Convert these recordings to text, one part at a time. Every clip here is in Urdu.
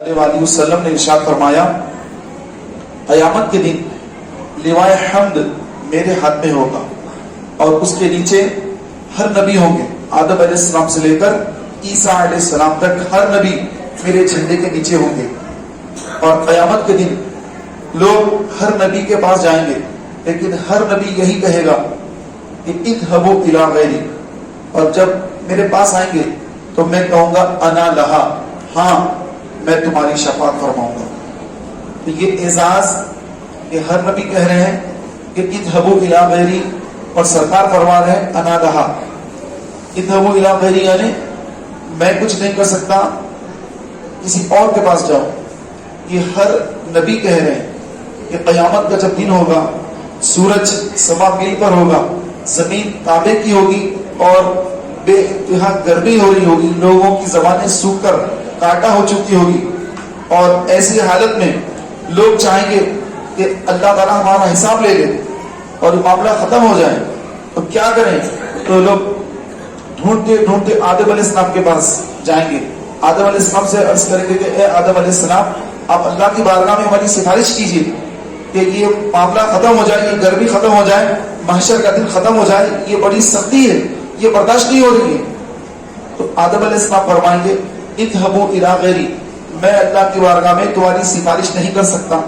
علیہ وسلم نے ارشاد فرمایا قیامت کے دن لوائے حمد میرے ہاتھ میں ہوگا اور اس کے نیچے ہر نبی ہوں گے. آدم علیہ السلام سے لے کر عیسیٰ علیہ السلام تک ہر نبی میرے جھنڈے کے نیچے ہوں گے. اور قیامت کے دن لوگ ہر نبی کے پاس جائیں گے لیکن ہر نبی یہی کہے گا کہ اذهبوا الی غیری. اور جب میرے پاس آئیں گے تو میں کہوں گا انا لہا، ہاں میں تمہاری شفاعت فرماؤں گا. تو یہ اعزاز یہ ہر نبی کہہ رہے ہیں کہ اذهبوا الی غیری، اور سرکار فرما رہے ہیں انا لہا. اذهبوا الی غیری یعنی میں کچھ نہیں کر سکتا، کسی اور کے پاس جاؤ. یہ ہر نبی کہہ رہے ہیں کہ قیامت کا جب دن ہوگا، سورج سوا میل پر ہوگا، زمین تانبے کی ہوگی اور بے انتہا گرمی ہو رہی ہوگی، لوگوں کی زبانیں سوکھ کر کانٹا ہو چکی ہوگی، اور ایسی حالت میں لوگ چاہیں گے کہ اللہ تعالیٰ ہمارا حساب لے لے اور معاملہ ختم ہو جائے. تو کیا کریں؟ تو لوگ ڈھونڈتے ڈھونڈتے آدم علیہ السلام کے پاس جائیں گے. آدم علیہ السلام سے عرض کریں گے کہ اے آدم علیہ السلام، آپ اللہ کی بارگاہ میں ہماری سفارش کیجیے کہ یہ معاملہ ختم ہو جائے، یہ گرمی ختم ہو جائے، محشر کا دن ختم ہو جائے. یہ بڑی سختی ہے، یہ برداشت نہیں ہو رہی ہے. تو آدم علیہ السلام فرمائیں گے اذهبوا الی غیری، میں اللہ کی بارگاہ میں تمہاری سفارش نہیں کر سکتا،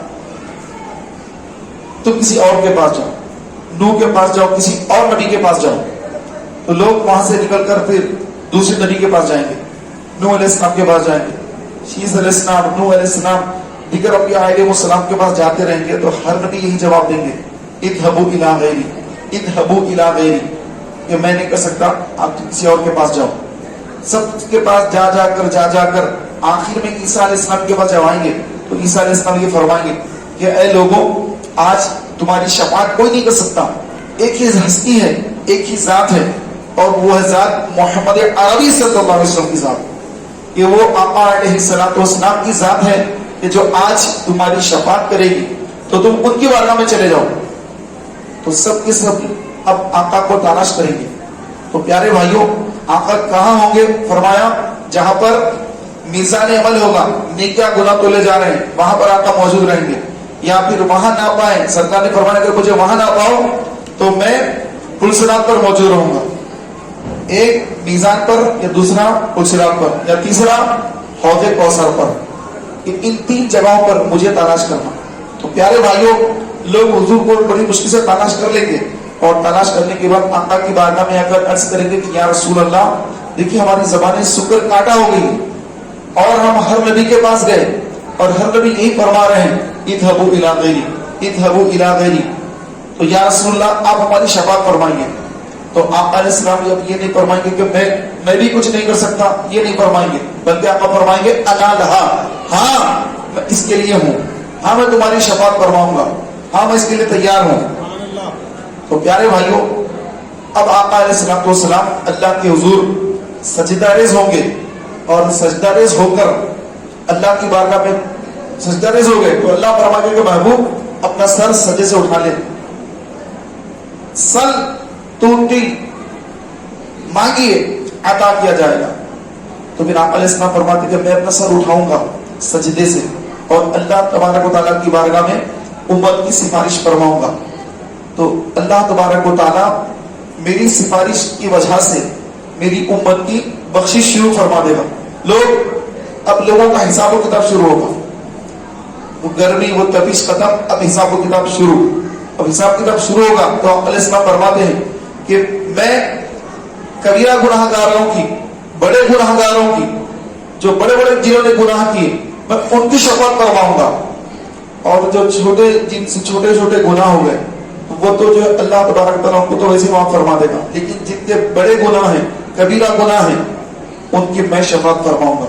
تم کسی اور کے پاس جاؤ. نوح کے پاس جاؤ، کسی اور نبی کے پاس جاؤ. تو لوگ وہاں سے نکل کر پھر دوسرے نبی کے پاس جائیں گے، نوح علیہ السلام کے پاس جائیں گے، شیس علیہ السلام، نوح علیہ السلام، دیگر انبیاء علیہ السلام کے پاس جاتے رہیں گے. تو ہر نبی یہی جواب دیں گے اذهبوا الی غیری، اذهبوا الی غیری، کہ میں نہیں کر سکتا، آپ کسی اور کے پاس جاؤ. سب کے پاس جا جا کر آخر میں عیسیٰ علیہ السلام کے پاس جب آئیں گے تو عیسیٰ علیہ السلام یہ فرمائیں گے کہ اے لوگوں، آج تمہاری شفاعت کوئی نہیں کر سکتا. ایک ہی ہستی ہے، ایک ہی ذات ہے، اور وہ ہے ذات محمد عربی صلی اللہ علیہ وسلم کی ذات. کہ وہ آقا علیہ السلام کی ذات ہے کہ جو آج تمہاری شفاعت کرے گی، تو تم ان کی بارگاہ میں چلے جاؤ. تو سب کے سب اب آقا کو تلاش کریں گے. تو پیارے بھائیوں، آقا کہاں ہوں گے؟ فرمایا جہاں پر میزان عمل ہوگا، نیکیاں گناہ تولے جا رہے ہیں، وہاں پر آقا موجود رہیں گے. یا پھر وہاں نہ پائیں، سرکار نے فرمایا کہ مجھے وہاں نہ پاؤ تو میں پل صراط پر موجود رہوں گا. ایک میزان پر، یا دوسرا پل صراط پر، یا تیسرا حوض کوثر پر. ان تین جگہوں پر مجھے تلاش کرنا. تو پیارے بھائیوں، لوگ حضور کو بڑی مشکل سے تلاش کر لیں گے، اور تلاش کرنے کے بعد آقا کی بارگاہ میں آ کر عرض کریں گے کہ یا رسول اللہ، دیکھیے ہماری زبانیں سکر کاٹا ہو گئی، اور ہم ہر نبی کے پاس گئے اور ہر نبی یہی فرما رہے ہیں اذهبوا الی غیری، اذهبوا الی غیری. تو یا رسول اللہ، آپ ہماری شفاعت فرمائیے. تو آقا علیہ السلام اب یہ نہیں فرمائیں گے کہ میں بھی کچھ نہیں کر سکتا، یہ نہیں فرمائیں گے، بلکہ آقا فرمائیں گے انا لہا، ہاں میں اس کے لیے ہوں، ہاں میں تمہاری شفاعت فرماؤں گا، ہاں میں اس کے لیے تیار ہوں. تو پیارے بھائیوں، اب آقا علیہ السلام اللہ کے حضور سجدہ ریز ہوں گے، اور سجدہ ریز ہو کر اللہ کی بارگاہ میں سجدہ ریز ہو گئے تو اللہ فرمائے گا کہ محبوب اپنا سر سجدے سے اٹھا لے، سل توٹی مانگیے عطا کیا جائے گا. تو پھر آقا علیہ السلام فرماتے کہ میں اپنا سر اٹھاؤں گا سجدے سے، اور اللہ تبارک و تعالیٰ کی بارگاہ میں امت کی سفارش فرماؤں گا. تو اللہ تبارک و تعالیٰ میری سفارش کی وجہ سے میری امت کی بخشش شروع فرما دے گا. اب لوگوں کا حساب و کتاب شروع ہوگا. وہ گرمی، وہ تپش ختم، اب حساب و کتاب شروع. اب حساب کتاب شروع ہوگا تو آپ علیہ السلام فرماتے ہیں کہ میں کبیرہ گناہ گاروں کی، بڑے گناہ گاروں کی، جو بڑے بڑے جنہوں نے گناہ کیے، میں ان کی شفاعت فرماؤں گا. اور جو چھوٹے، جن سے چھوٹے چھوٹے گناہ ہو گئے، وہ تو جو اللہ تبارک تعالیٰ کو تو ویسے معاف فرما دے گا، لیکن جتنے بڑے گناہ ہیں، کبیرہ گناہ ہیں، ان کی میں شفاعت فرماؤں گا.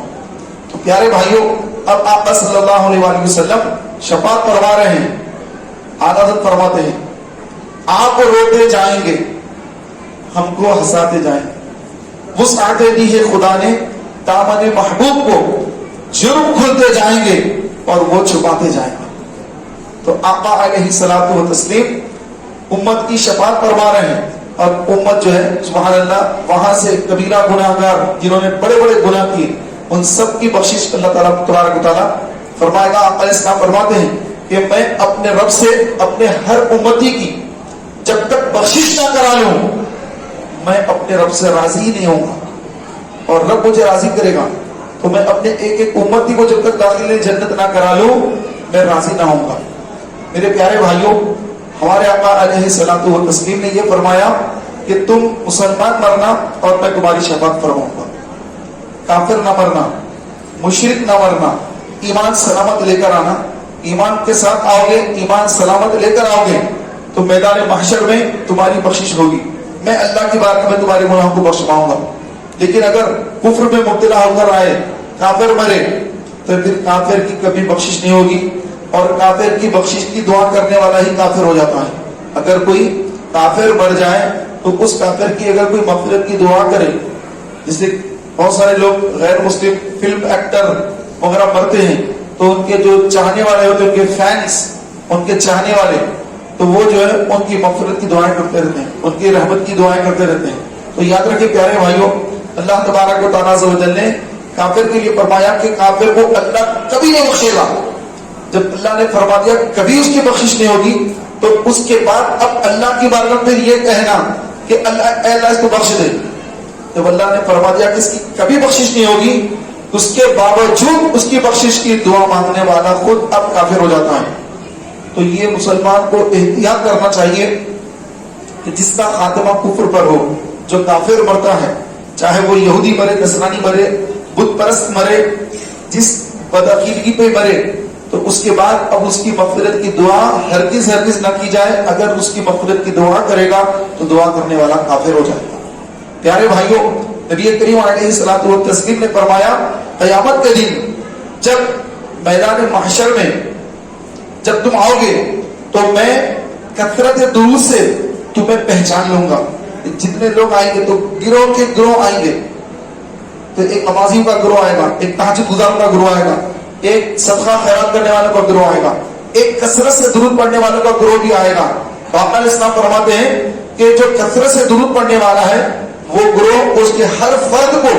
تو پیارے بھائیوں، اب آقا صلی اللہ علیہ وآلہ وسلم شفاعت فرما رہے ہیں. عادت فرماتے ہیں آپ روتے جائیں گے، ہم کو ہنساتے جائیں گے. وسعت دی ہے خدا نے دامن محبوب کو، جرم کھلتے جائیں گے اور وہ چھپاتے جائیں گے. تو آقا علیہ الصلوۃ والتسلیم امت کی شفاعت فرما رہے ہیں، اور امت جو ہے سبحان اللہ وہاں سے کبیرہ گناہ گار جنہوں نے بڑے بڑے گناہ کیے ان سب کی بخشش اللہ تعالیٰ تبارک و تعالیٰ فرمائے گا. آقا علیہ السلام فرماتے ہیں کہ میں اپنے رب سے اپنے ہر امتی کی جب تک بخشش نہ کرا لوں میں اپنے رب سے راضی نہیں ہوں گا, اور رب مجھے راضی کرے گا تو میں اپنے ایک ایک امتی کو جب تک داخل جنت نہ کرا لوں میں راضی نہ ہوں گا. میرے پیارے بھائیوں, ہمارے آقا علیہ الصلوۃ والتسلیم نے یہ فرمایا کہ تم مسلمان مرنا اور میں تمہاری شفاعت فرماؤں گا. کافر نہ مرنا, مشرک نہ مرنا, ایمان سلامت لے کر آنا. ایمان کے ساتھ آؤ گے, ایمان سلامت لے کر آؤ گے تو میدان محشر میں تمہاری بخشش ہوگی. میں اللہ کی بارگاہ میں تمہارے گناہوں کو بخش پاؤں گا. لیکن اگر کفر میں مبتلا ہو کر آئے, کافر مرے, تو پھر کافر کی کبھی بخشش نہیں ہوگی, اور کافر کی بخشش کی دعا کرنے والا ہی کافر ہو جاتا ہے. اگر کوئی کافر مر جائے تو اس کافر کی اگر کوئی مغفرت کی دعا کرے, جیسے بہت سارے لوگ غیر مسلم فلم ایکٹر وغیرہ مرتے ہیں تو ان کے جو چاہنے والے ہوتے ہیں, ان کے فینس, ان کے چاہنے والے, تو وہ جو ہے ان کی مغفرت کی دعائیں کرتے رہتے ہیں, ان کی رحمت کی دعائیں کرتے رہتے ہیں. تو یاد رکھیں پیارے بھائیوں, اللہ تبارک و تعالیٰ عز و جل نے کافر کے لیے فرمایا کہ کافر کو اللہ کبھی نہیں بخشے گا. جب اللہ نے فرما دیا کبھی اس کی بخشش نہیں ہوگی, تو اس کے بعد اب اللہ کی بارگاہ میں یہ کہنا کہ اللہ اے اللہ اس کو بخش دے. جب اللہ نے فرما دیا کہ اس کی کبھی بخشش نہیں ہوگی, اس کے باوجود اس کی بخشش کی دعا مانگنے والا خود اب کافر ہو جاتا ہے. تو یہ مسلمان کو احتیاط کرنا چاہیے کہ جس کا خاتمہ کفر پر ہو, جو کافر مرتا ہے, چاہے وہ یہودی مرے, نصرانی مرے, بت پرست مرے, جس بدعقیدگی پہ مرے, تو اس کے بعد اب اس کی مغفرت کی دعا ہرگز ہرگز نہ کی جائے. اگر اس کی مغفرت کی دعا کرے گا تو دعا کرنے والا کافر ہو جائے گا. پیارے بھائیوں, نبی کریم علیہ الصلوۃ والتسلیم نے فرمایا قیامت کے دن جب میدان محشر میں جب تم آؤ گے تو میں کثرت درود سے تمہیں پہچان لوں گا. جتنے لوگ آئیں گے تو گروہ کے گروہ آئیں گے. تو ایک نمازیوں کا گروہ آئے گا, ایک تہجد گزاروں کا گروہ آئے گا, ایک صدقہ خیرات کرنے والوں کا گروہ آئے گا, ایک کثرت سے درود پڑھنے والوں کا گروہ بھی آئے گا. آقا علیہ السلام فرماتے ہیں کہ جو کثرت سے درود پڑھنے والا ہے وہ گروہ اس کے ہر فرد کو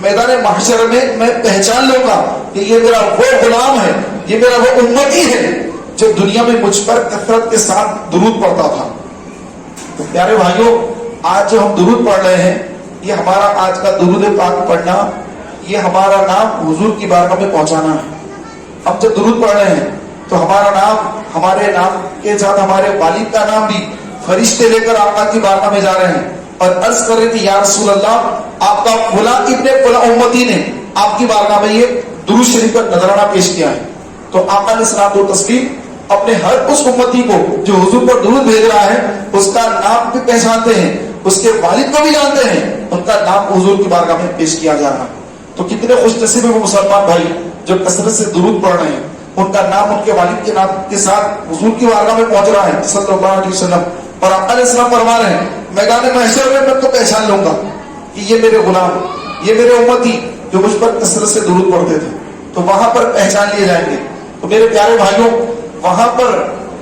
میدان محشر میں پہچان لوں گا کہ یہ میرا وہ غلام ہے, یہ میرا وہ امتی ہے جو دنیا میں مجھ پر کثرت کے ساتھ درود پڑھتا تھا. تو پیارے بھائیوں, آج جو ہم درود پڑھ رہے ہیں, یہ ہمارا آج کا درود پاک پڑھنا, یہ ہمارا نام حضور کی بارگاہ میں پہنچانا ہے. ہم جب درود پڑھ رہے ہیں تو ہمارا نام, ہمارے نام کے ساتھ ہمارے والد کا نام بھی فرشتے لے کر آقا کی بارگاہ میں جا رہے ہیں اور عرض کر رہے کہ یا رسول اللہ, آپ کا فلاں ابن فلاں امتی نے آپ کی بارگاہ میں یہ درود شریف کا نذرانہ پیش کیا ہے. تو آقا علیہ الصلوۃ والتسلیم اپنے ہر اس امتی کو جو حضور پر درود بھیج رہا ہے اس کا نام بھی پہچانتے ہیں, اس کے والد کو بھی جانتے ہیں, ان کا نام حضور کی بارگاہ میں پیش کیا جا رہا ہے. تو کتنے خوش نصیب ہیں وہ مسلمان بھائی جو کثرت سے درود پڑھ رہے ہیں, ان کا نام ان کے والد کے نام کے ساتھ حضور کی بارگاہ میں پہنچ رہا ہے صلی اللہ علیہ وسلم. اور آقا علیہ السلام فرما رہے ہیں میدان محشر میں تو پہچان لوں گا کہ یہ میرے غلام, یہ میرے امتی جو مجھ پر کثرت سے درود پڑھتے تھے. تو وہاں پر پہچان لیے جائیں گے. تو میرے پیارے بھائیوں, وہاں پر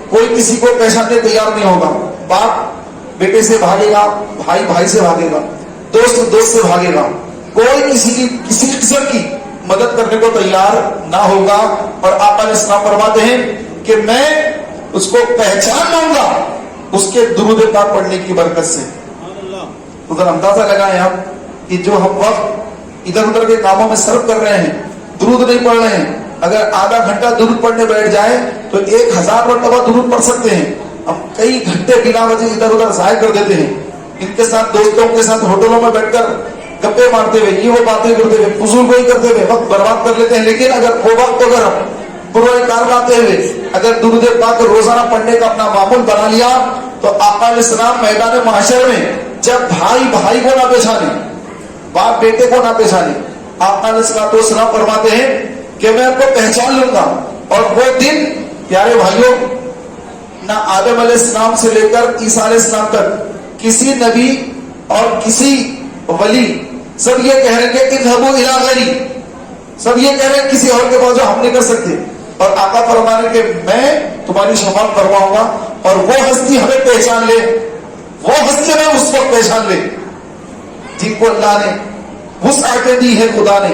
کوئی کسی کو پہچاننے تیار نہیں ہوگا. باپ بیٹے سے بھاگے گا, بھائی بھائی سے بھاگے گا, دوست دوست سے بھاگے گا, کوئی کسی قسم کی مدد کرنے کو تیار نہ ہوگا. اور آقا علیہ السلام فرماتے ہیں کہ میں اس کو پہچان لوں گا اس کے درود پاک پڑھنے کی برکت سے. تو ذرا اندازہ لگائیں آپ کہ جو ہم وقت ادھر ادھر کے کاموں میں صرف کر رہے ہیں, درود نہیں پڑھ رہے ہیں, اگر آدھا گھنٹہ درود پڑھنے بیٹھ جائے تو 1000 مرتبہ درود پڑھ سکتے ہیں. ہم کئی گھنٹے بنا وجہ ادھر ادھر ضائع کر دیتے ہیں, ان کے ساتھ دوستوں کے ساتھ ہوٹلوں میں بیٹھ کر گپے مارتے ہوئے, یہ وہ باتیں کرتے ہوئے, فضول گوئی کرتے ہوئے وقت برباد کر لیتے ہیں. لیکن اگر وہ وقت اگر برائے کار لاتے ہوئے اگر درود پاک روزانہ پڑھنے کا اپنا معمول بنا لیا تو آقا علیہ السلام میدان محشر میں جب بھائی بھائی کو نہ پہچانے, باپ بیٹے کو نہ پہچانے, آقا علیہ السلام فرماتے ہیں کہ میں آپ کو پہچان لوں گا. اور وہ دن پیارے بھائیوں, نہ آدم علیہ السلام سے لے کر عیسیٰ علیہ السلام تک کسی نبی اور کسی ولی سب یہ کہہ رہے ہیں کہ اذهبوا الی غیری, سب یہ کہہ رہے ہیں کسی اور کے پاس جو ہم نہیں کر سکتے. اور آقا فرما رہے کہ میں تمہاری شفاعت کرواؤں گا اور وہ ہستی ہمیں پہچان لے, وہ ہستی ہمیں اس وقت پہچان لے جن کو اللہ نے وسعتیں دی ہے, خدا نے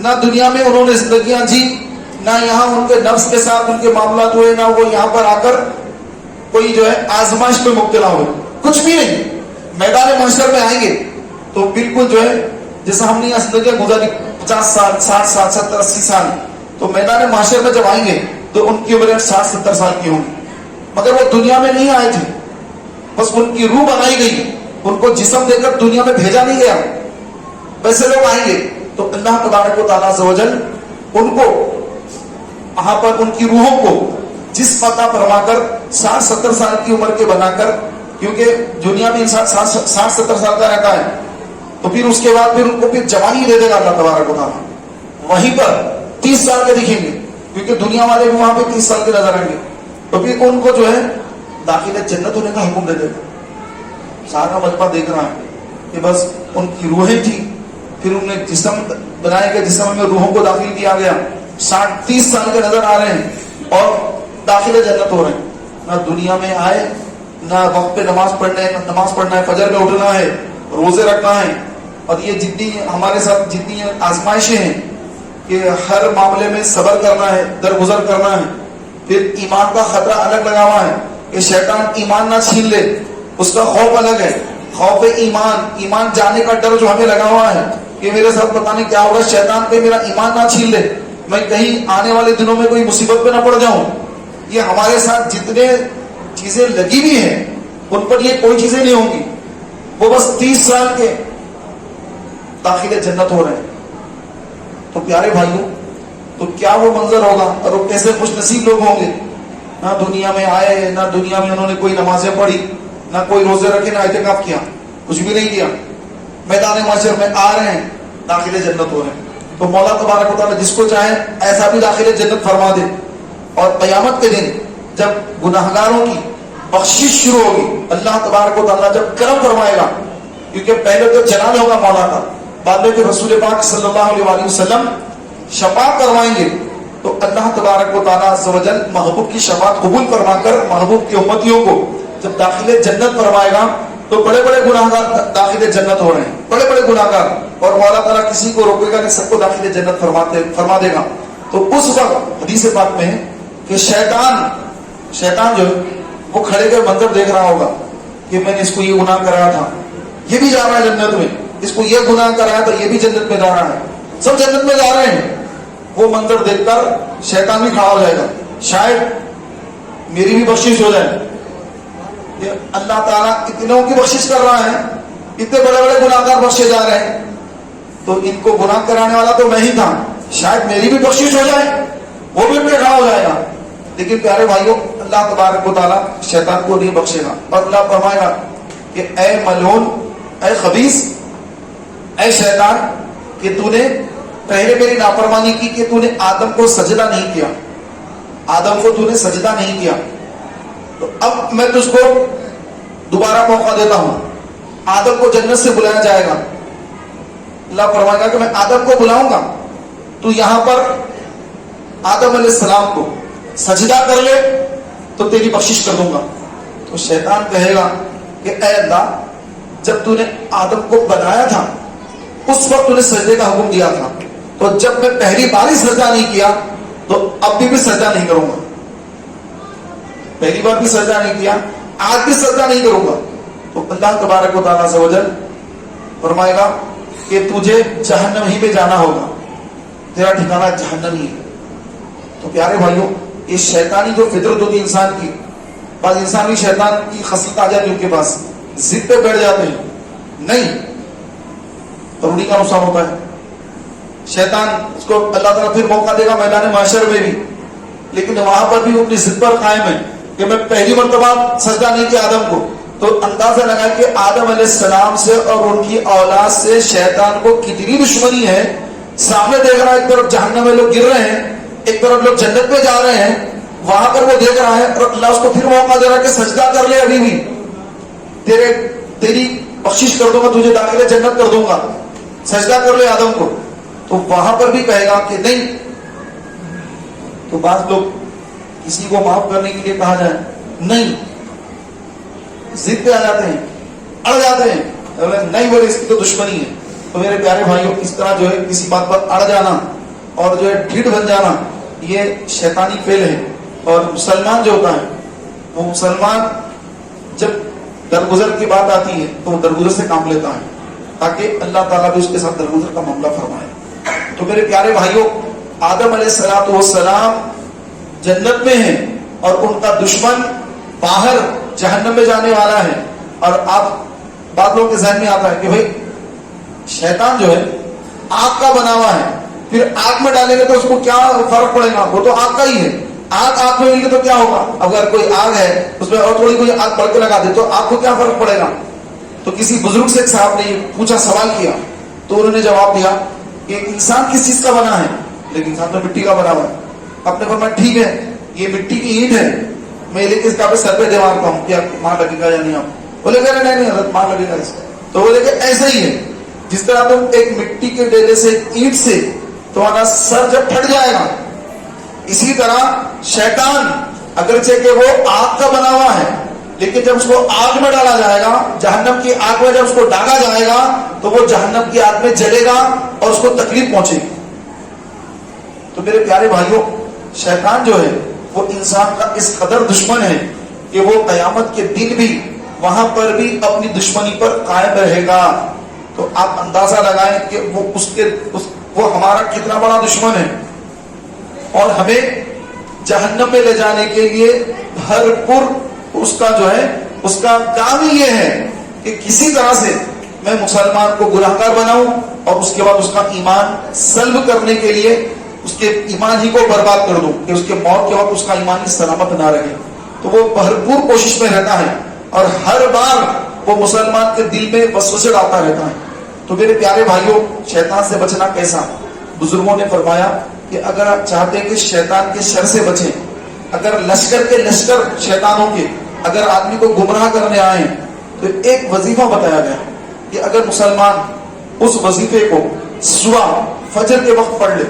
نہ دنیا میں انہوں نے زندگیاں جی، نہ یہاں ان کے نفس کے ساتھ ان کے معاملات ہوئے، نہ وہ یہاں پر آ کر کوئی جو ہے آزمائش میں مبتلا ہوئے، کچھ بھی نہیں. میدان محشر میں آئیں گے تو بالکل جو ہے جیسا ہم نے یہاں زندگیاں گزاری 50 سال 60 سال 70 80 سال، تو میدان محشر میں جب آئیں گے تو ان کی عمریں 60 70 سال کی ہوں گی. مگر وہ دنیا میں نہیں آئے تھے، بس ان کی روح بنائی گئی، ان کو جسم دے کر دنیا میں بھیجا نہیں گیا. ویسے لوگ آئیں گے تو اللہ تبارک و تعالیٰ عز و جل ان کو وہاں پر ان کی روحوں کو جسم عطا فرما کر 60 70 سال کی عمر کے بنا کر، کیونکہ دنیا میں انسان 60 70 سال کا رہتا ہے، تو پھر اس کے بعد پھر ان کو پھر جوانی دے دے گا اللہ تبارک و تعالیٰ. وہیں پر 30 سال کے دکھیں گے، کیونکہ دنیا والے بھی وہاں پہ 30 سال کے نظر آئیں گے، تو پھر ان کو جو ہے داخل جنت ہونے کا حکم دے دے گا. سارا مجمع دیکھ رہا ہے کہ بس ان کی روحیں تھی، پھر انہیں جسم بنائے گئے، جسم میں روحوں کو داخل کیا گیا، 60 30 سال کے نظر آ رہے ہیں اور داخل جنت ہو رہے ہیں. نہ دنیا میں آئے، نہ وقت پہ نماز پڑھنا ہے، فجر میں اٹھنا ہے، روزے رکھنا ہے. اور یہ جتنی ہمارے ساتھ جتنی آزمائشیں ہیں کہ ہر معاملے میں صبر کرنا ہے، درگزر کرنا ہے. پھر ایمان کا خطرہ الگ لگا ہوا ہے کہ شیطان ایمان نہ چھین لے، اس کا خوف الگ ہے. خوف ایمان جانے کا ڈر جو ہمیں لگا ہوا ہے کہ میرے ساتھ پتہ نہیں کیا ہوگا، شیطان پہ میرا ایمان نہ چھین لے، میں کہیں آنے والے دنوں میں کوئی مصیبت پہ نہ پڑ جاؤں. یہ ہمارے ساتھ جتنے چیزیں لگی ہوئی ہیں ان پر یہ کوئی چیزیں نہیں ہوں گی. وہ بس 30 سال کے داخل جنت ہو رہے ہیں. تو پیارے بھائیوں، تو کیا وہ منظر ہوگا اور وہ کیسے خوش نصیب لوگ ہوں گے. نہ دنیا میں آئے، نہ دنیا میں انہوں نے کوئی نمازیں پڑھی، نہ کوئی روزے رکھے، نہ اعتکاف کیا، کچھ بھی نہیں کیا. میدان محشر میں آ رہے ہیں، داخل جنت ہو رہے ہیں. تو مولا تبارک و تعالیٰ جس کو چاہے ایسا بھی داخل جنت فرما دے. اور قیامت کے دن جب گناہگاروں کی بخشش شروع ہوگی، اللہ تبارک و تعالیٰ جب کرم فرمائے گا، کیونکہ پہلے تو جلال ہوگا مولا کا، بعد میں پھر رسول پاک صلی اللہ علیہ وسلم شفاعت کروائیں گے، تو اللہ تبارک و تعالیٰ عز و جل محبوب کی شفاعت قبول فرما کر محبوب کی امتیوں کو جب داخل جنت فرمائے گا، تو بڑے بڑے گناہگار داخل جنت ہو رہے ہیں، بڑے بڑے گناہگار، اور مولا تعالیٰ کسی کو روکے گا نہیں، سب کو داخل جنت فرما دے گا. تو اس وقت حدیث پاک میں ہے کہ شیطان جو وہ کھڑے کر منظر دیکھ رہا ہوگا کہ میں نے اس کو یہ گناہ کرایا تھا، یہ بھی جا رہا ہے جنت میں، اس کو یہ گناہ کرایا تھا، یہ بھی جنت میں جا رہا ہے، سب جنت میں جا رہے ہیں. وہ منظر دیکھ کر شیطان بھی کھڑا ہو جائے گا، شاید میری بھی بخشش ہو جائے. کہ اللہ تعالیٰ اتنوں کی بخشش کر رہا ہے، اتنے بڑے بڑے گناہگار بخشے جا رہے ہیں، تو ان کو گناہ کرانے والا تو میں ہی تھا، شاید میری بھی بخشش ہو جائے. وہ بھی کھڑا ہو جائے گا. لیکن پیارے بھائیوں، اللہ تبارک و تعالیٰ شیطان کو نہیں بخشے گا، اور اللہ فرمائے گا کہ اے ملعون، اے خبیث، اے شیطان، کہ تو نے پہلے میری نافرمانی کی کہ تو نے آدم کو سجدہ نہیں کیا، آدم کو تو نے سجدہ نہیں کیا، تو اب میں تجھ کو دوبارہ موقع دیتا ہوں. آدم کو جنت سے بلایا جائے گا. اللہ فرمائے گا کہ میں آدم کو بلاؤں گا، تو یہاں پر آدم علیہ السلام کو سجدہ کر لے تو تیری بخشش کر دوں گا. تو شیطان کہے گا کہ اے اللہ، جب تو نے آدم کو بنایا تھا اس وقت تو نے سجدے کا حکم دیا تھا، تو جب میں پہلی بار ہی سجدہ نہیں کیا تو اب بھی سجدہ نہیں کروں گا. پہلی بار بھی سجدہ نہیں کیا، آج بھی سجدہ نہیں کروں گا. تو اللہ تبارک و تعالیٰ عز و جل فرمائے گا کہ تجھے جہنم ہی پہ جانا ہوگا، تیرا ٹھکانہ جہنم ہی ہے. تو پیارے بھائیوں، یہ شیطانی جو فطرت ہوتی ہے انسان کی، بعض انسان بھی شیطان کی خصلت آ جاتی ہے ان کے پاس، ضد پہ بیٹھ جاتے ہیں، نہیں، روڑی کا نقصان ہوتا ہے. شیطان اس کو اللہ تعالیٰ پھر موقع دے گا میدان محشر میں بھی، لیکن وہاں پر بھی وہ اپنی ضد پر قائم ہے کہ میں پہلی مرتبہ سجدہ نہیں کیا آدم کو. تو اندازہ لگا کہ آدم علیہ السلام سے اور ان کی اولاد سے شیطان کو کتنی دشمنی ہے. سامنے دیکھ رہا ہے ایک طرف جہنم میں لوگ گر رہے ہیں، ایک طرف لوگ جنت میں جا رہے ہیں، وہاں پر وہ دیکھ رہا ہے، اور اللہ اس کو پھر موقع دے رہا ہے کہ سجدہ کر لے، ابھی بھی تیری بخشش کر دوں گا، تجھے داخل جنت کر دوں گا، سجدہ کر لے آدم کو. تو وہاں پر بھی کہے گا کہ نہیں. تو بعض لوگ کسی کو معاف کرنے کے لیے کہا جائے نہیں، ضد پہ آ جاتے ہیں، اڑ جاتے ہیں، نہیں بولے اس کی تو دشمنی ہے، تو میرے پیارے بھائیوں اس طرح جو ہے کسی بات پر اڑ جانا اور جو ہے ڈھیٹ بن جانا یہ شیطانی فعل ہے. اور مسلمان جو ہوتا ہے وہ مسلمان جب درگزر کی بات آتی ہے تو وہ درگزر سے کام لیتا ہے تاکہ اللہ تعالیٰ بھی اس کے ساتھ درگزر کا معاملہ فرمائے. تو میرے پیارے بھائیوں آدم علیہ السلام جنت میں ہیں اور ان کا دشمن باہر جہنم میں جانے والا ہے. اور آپ بعض لوگوں کے ذہن میں آتا ہے کہ بھائی شیطان جو ہے آگ کا بنا ہوا ہے, پھر آگ میں ڈالیں گے تو اس کو کیا فرق پڑے گا, وہ تو آگ کا ہی ہے. آگ میں ملے تو کیا ہوگا, اگر کوئی آگ ہے اس میں اور تھوڑی کوئی آگ بڑھ کے لگا دے تو آگ کو کیا فرق پڑے گا. تو کسی بزرگ سے ایک صاحب نے پوچھا, سوال کیا, تو انہوں نے جواب دیا کہ انسان کس چیز کا بنا ہے, لیکن انسان تو مٹی کا بنا ہوا ہے. آپ نے فرمایا ٹھیک ہے یہ مٹی کی اینٹ ہے, میں لے کے اس کا سر پہ دے مارتا ہوں, کیا مار لگے گا یا نہیں. آپ بولے کہ نہیں حضرت مار لگے گا اس کو. تو بولے کہ ایسا ہی ہے جس طرح تم ایک مٹی کے ڈیلے سے اینٹ سے تمہارا سر جب پھٹ جائے گا, اسی طرح شیطان اگرچہ کہ وہ آگ کا بنا ہوا ہے لیکن جب اس کو آگ میں ڈالا جائے گا, جہنم کی آگ میں جب اس کو ڈالا جائے گا تو وہ جہنم کی آگ میں جلے گا اور اس کو تکلیف پہنچے گی. تو میرے پیارے بھائیوں شیطان جو ہے وہ انسان کا اس قدر دشمن ہے کہ وہ قیامت کے دن بھی وہاں پر بھی اپنی دشمنی پر قائم رہے گا. تو آپ اندازہ لگائیں کہ وہ ہمارا کتنا بڑا دشمن ہے, اور ہمیں جہنم میں لے جانے کے لیے بھرپور اس کا جو ہے اس کا کام ہی یہ ہے کہ کسی طرح سے میں مسلمان کو گناہگار بناؤں اور اس کے بعد اس کا ایمان سلب کرنے کے لیے اس کے ایمان ہی کو برباد کر دوں کہ اس کے موت کے وقت اس کا ایمان ہی سلامت نہ رہے. تو وہ بھرپور کوشش میں رہتا ہے اور ہر بار وہ مسلمان کے دل میں وسوسے ڈالتا رہتا ہے. تو میرے پیارے بھائیوں شیطان سے بچنا کیسا, بزرگوں نے فرمایا کہ اگر آپ چاہتے ہیں کہ شیطان کے شر سے بچیں, اگر لشکر کے لشکر شیطانوں کے اگر آدمی کو گمراہ کرنے آئے تو ایک وظیفہ بتایا گیا کہ اگر مسلمان اس وظیفے کو صبح فجر کے وقت پڑھ لے,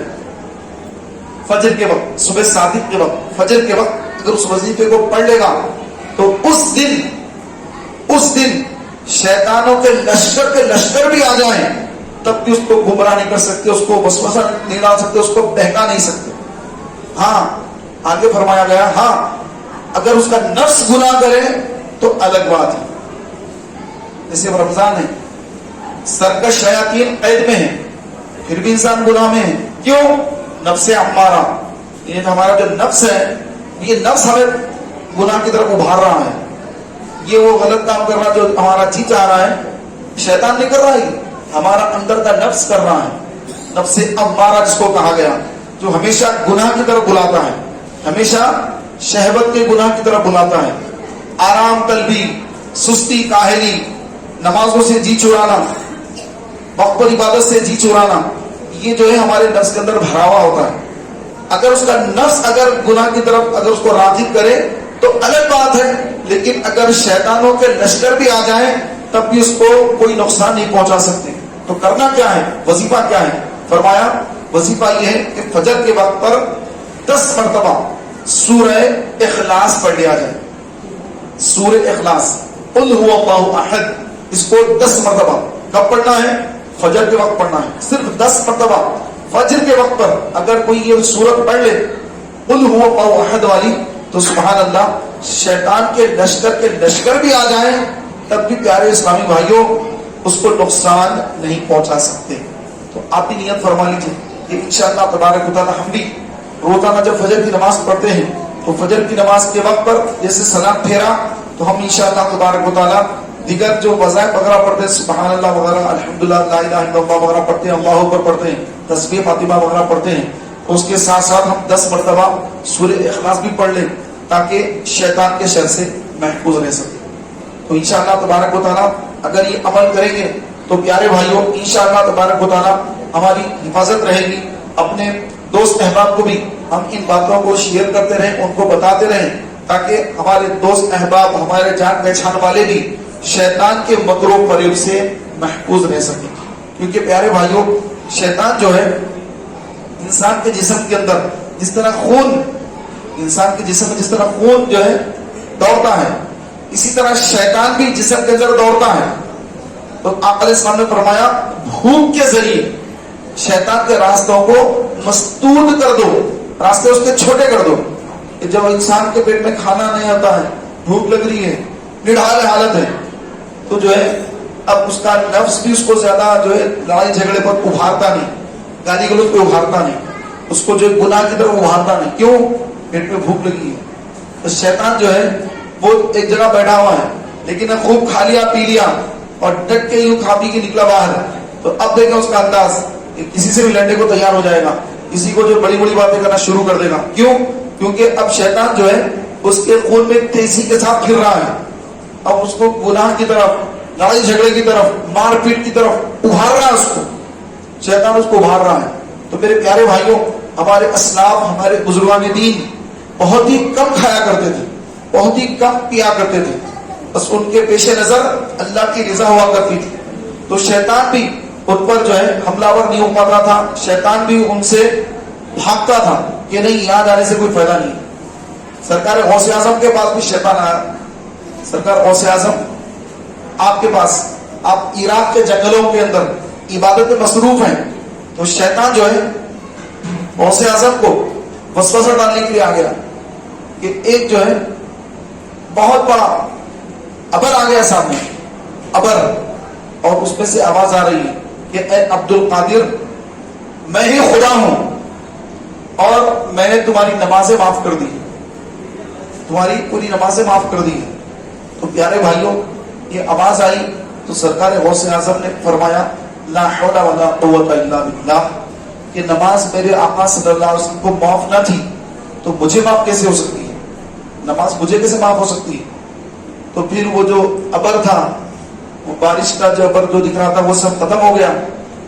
فجر کے وقت صبح صادق کے وقت فجر کے وقت اگر اس وظیفے کو پڑھ لے گا تو اس دن شیطانوں کے لشکر بھی آ جائیں تب بھی اس کو گمراہ نہیں کر سکتے, اس کو وسوسہ نہیں ڈال سکتے, اس کو بہکا نہیں سکتے. ہاں آگے فرمایا گیا ہاں اگر اس کا نفس گناہ کرے تو الگ بات ہے. جیسے رمضان ہے, سرکش شیاطین قید میں ہیں پھر بھی انسان گناہ میں ہے. کیوں؟ نفس امارہ, یہ ہمارا جو نفس ہے یہ نفس ہمیں گناہ کی طرف ابھار رہا ہے. یہ وہ غلط کام کر رہا جو ہمارا جی چاہ رہا ہے, شیطان نہیں کر رہا ہے, ہمارا اندر کا نفس کر رہا ہے. نفس امارہ جس کو کہا گیا جو ہمیشہ گناہ کی طرف بلاتا ہے, ہمیشہ شہوت کے گناہ کی طرف بلاتا ہے. آرام طلبی, سستی, کاہلی, نمازوں سے جی چرانا, وقت پر عبادت سے جی چرانا, یہ جو ہے ہمارے نفس کے اندر بھرا ہوا ہوتا ہے. اگر اس کا نفس اگر گناہ کی طرف اگر اس کو راغب کرے تو الگ بات ہے, لیکن اگر شیطانوں کے لشکر بھی آ جائیں تب بھی اس کو کوئی نقصان نہیں پہنچا سکتے. تو کرنا کیا ہے, وظیفہ کیا ہے؟ فرمایا وظیفہ یہ ہے کہ فجر کے وقت پر 10 مرتبہ سورہ اخلاص پڑھ لیا جائے. سورہ اخلاص قل هو اللہ احد, اس کو 10 مرتبہ کب پڑھنا ہے؟ فجر کے وقت پڑھنا ہے, صرف 10 مرتبہ فجر کے وقت پر. اگر کوئی یہ سورت پڑھ لے قل هو اللہ احد والی تو سبحان اللہ, شیطان کے لشکر بھی آ جائیں تب بھی پیارے اسلامی بھائیوں اس کو نقصان نہیں پہنچا سکتے. تو آپ بھی نیت فرما لیجیے کہ انشاءاللہ تبارک و تعالی ہم بھی روزانہ جب فجر کی نماز پڑھتے ہیں تو فجر کی نماز کے وقت پر جیسے سلام پھیرا تو ہم انشاءاللہ تبارک و تعالی دیگر جو وظائف وغیرہ پڑھتے ہیں, سبحان اللہ وغیرہ, الحمدللہ, لا الہ الا اللہ وغیرہ پڑھتے ہیں, اللہ اکبر پڑھتے ہیں, تسبیح فاطمہ وغیرہ پڑھتے ہیں, اس کے ساتھ ساتھ ہم 10 مرتبہ سورہ اخلاص بھی پڑھ لیں تاکہ شیطان کے شر سے محفوظ رہ سکے. تو انشاءاللہ تبارک و تعالی اگر یہ عمل کریں گے تو پیارے بھائیوں انشاءاللہ تبارک و تعالی ہماری حفاظت رہے گی. اپنے دوست احباب کو بھی ہم ان باتوں کو شیئر کرتے رہیں, ان کو بتاتے رہیں تاکہ ہمارے دوست احباب, ہمارے جان پہچان والے بھی شیطان کے مکر و فریب سے محفوظ رہ سکیں. کیونکہ پیارے بھائیوں شیطان جو ہے انسان کے جسم کے اندر جس طرح خون, انسان کے جسم میں جس طرح خون جو ہے دوڑتا ہے, اسی طرح شیطان بھی جسم کے اندر دوڑتا ہے. تو آقا علیہ السلام نے فرمایا بھوک کے ذریعے شیطان کے راستوں کو مسدود کر دو، راستے اس کے چھوٹے کر دو. کہ جب انسان کے پیٹ میں کھانا نہیں آتا ہے، بھوک لگ رہی ہے، نڈھال حالت ہے، تو جو ہے اب اس کا نفس بھی اس کو زیادہ جو ہے لڑائی جھگڑے پر ابھارتا نہیں، گالی گلوچ پہ ابھارتا نہیں، اس کو جو گناہ کی طرف ابھارتا نہیں. کیوں؟ پیٹ میں بھوک لگی ہے. تو شیطان جو ہے وہ ایک جگہ بیٹھا ہوا ہے، لیکن خوب کھا لیا پی لیا اور ڈٹ کے یوں کھا پی کے نکلا باہر. تو اب دیکھیں اس کا انداز، کسی سے بھی لڑنے کو تیار ہو جائے گا، کسی کو جو بڑی بڑی باتیں کرنا شروع کر دے گا. کیوں؟ کیونکہ اب شیطان جو ہے اس کے خون میں تیزی کے ساتھ پھر رہا ہے. اب اس کو گناہ کی طرف، لڑائی جھگڑے کی طرف، مار پیٹ کی طرف ابھار رہا ہے. اس کو شیطان اس کو ابھار رہا ہے. تو میرے پیارے بھائیوں، ہمارے اسلاف، ہمارے بزرگان دین بہت ہی کم کھایا کرتے تھے، بہت ہی کم پیا کرتے تھے. بس ان کے پیش نظر اللہ کی رضا ہوا کرتی تھی. تو شیطان بھی ان پر جو ہے حملہ ور نہیں ہو پاتا تھا. شیطان بھی ان سے بھاگتا تھا کہ نہیں، یہاں جانے سے کوئی فائدہ نہیں. سرکار غوث اعظم کے پاس بھی شیطان آیا. سرکار غوث اعظم آپ کے پاس، آپ عراق کے جنگلوں کے اندر عبادت میں مصروف ہیں. تو شیطان جو ہے غوث اعظم کو وسوسہ ڈالنے کے لیے آ گیا کہ ایک جو ہے بہت بڑا ابر آ گیا سامنے، ابر، اور اس میں سے آواز آ رہی ہے کہ اے عبد القادر، میں ہی خدا ہوں اور میں نے تمہاری نمازیں معاف کر دی، تمہاری پوری نمازیں معاف کر دی. تو پیارے بھائیوں، یہ آواز آئی تو سرکار غوث اعظم نے فرمایا لا حول ولا قوت الا باللہ، کہ نماز میرے آقا صلی اللہ علیہ وسلم کو معاف نہ تھی تو مجھے معاف کیسے ہو سکتی ہے؟ نماز مجھے کیسے معاف ہو سکتی ہے؟ تو پھر وہ جو ابر تھا، وہ بارش کا جو ابر جو دکھ رہا تھا وہ سب ختم ہو گیا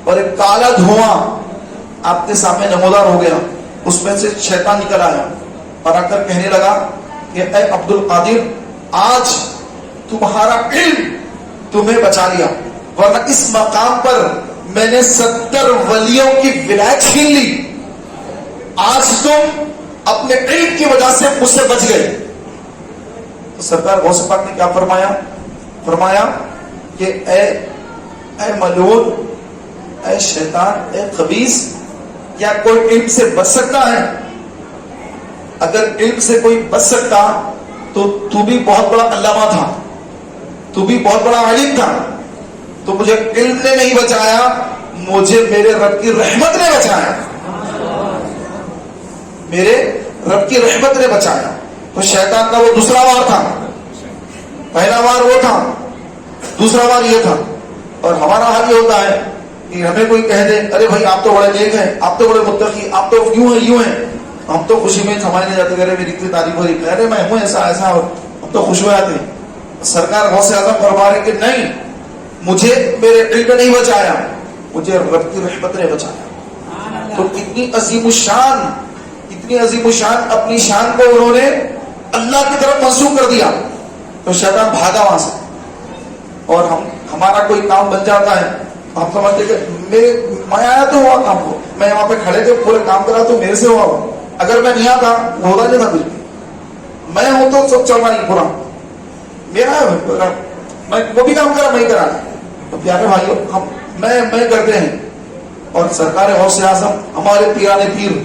اور ایک کالا دھواں آپ کے سامنے نمودار ہو گیا. اس میں سے شیطان نکل آیا اور آ کر کہنے لگا کہ اے عبد القادر، آج تمہارا علم تمہیں بچا لیا، ورنہ اس مقام پر میں نے 70 ولیوں کی ولایت چھین لی. آج تم اپنے علم کی وجہ سے مجھ سے بچ گئے. تو سرکار غوث پاک نے کیا فرمایا؟ فرمایا کہ اے ملعون، اے شیطان، اے خبیث، کیا کوئی علم سے بچ سکتا ہے؟ اگر علم سے کوئی بچ سکتا تو بھی بہت بڑا علامہ تھا، تو بھی بہت بڑا عالم تھا. تو مجھے علم نے نہیں بچایا، مجھے میرے رب کی رحمت نے بچایا، میرے رب کی رحمت نے بچایا. تو شیطان کا وہ دوسرا وار تھا. پہلا وار وہ تھا، دوسرا وار یہ تھا. اور ہمارا حال یہ ہوتا ہے کہ ہمیں کوئی کہہ دے ارے بھائی آپ تو بڑے نیک ہیں، آپ تو بڑے متقی، آپ تو یوں ہیں، ہم تو خوشی میں سمجھنے جاتے کہ ارے میری اتنی تعریف ہو رہی ہے، ارے میں ہوں ایسا، اور ہم تو خوش ہو جاتے ہیں. سرکار غوث اعظم فرما رہے کہ نہیں، مجھے میرے علم نہیں بچایا، مجھے رب کی رحمت نے بچایا. تو اتنی عظیم الشان اپنی شان کو انہوں نے اللہ کی طرف منسوخ کر دیا. تو شیطان بھاگا وہاں سے. اور ہمارا کوئی کام بن جاتا ہے، ہم سمجھتے کہ میں آیا تو ہوا کام کو، میں وہاں پہ کھڑے تھے پورے کام کرا تو میرے سے ہوا، اگر میں نہیں آتا ہوتا نہیں تھا کچھ. میں ہوں تو سب چل رہا ہے پورا میرا ہے، میں وہ بھی کام کرا، میں کرا. تو پیارے بھائیوں، میں کرتے ہیں. اور سرکار غوث اعظم ہمارے پیرانے پیر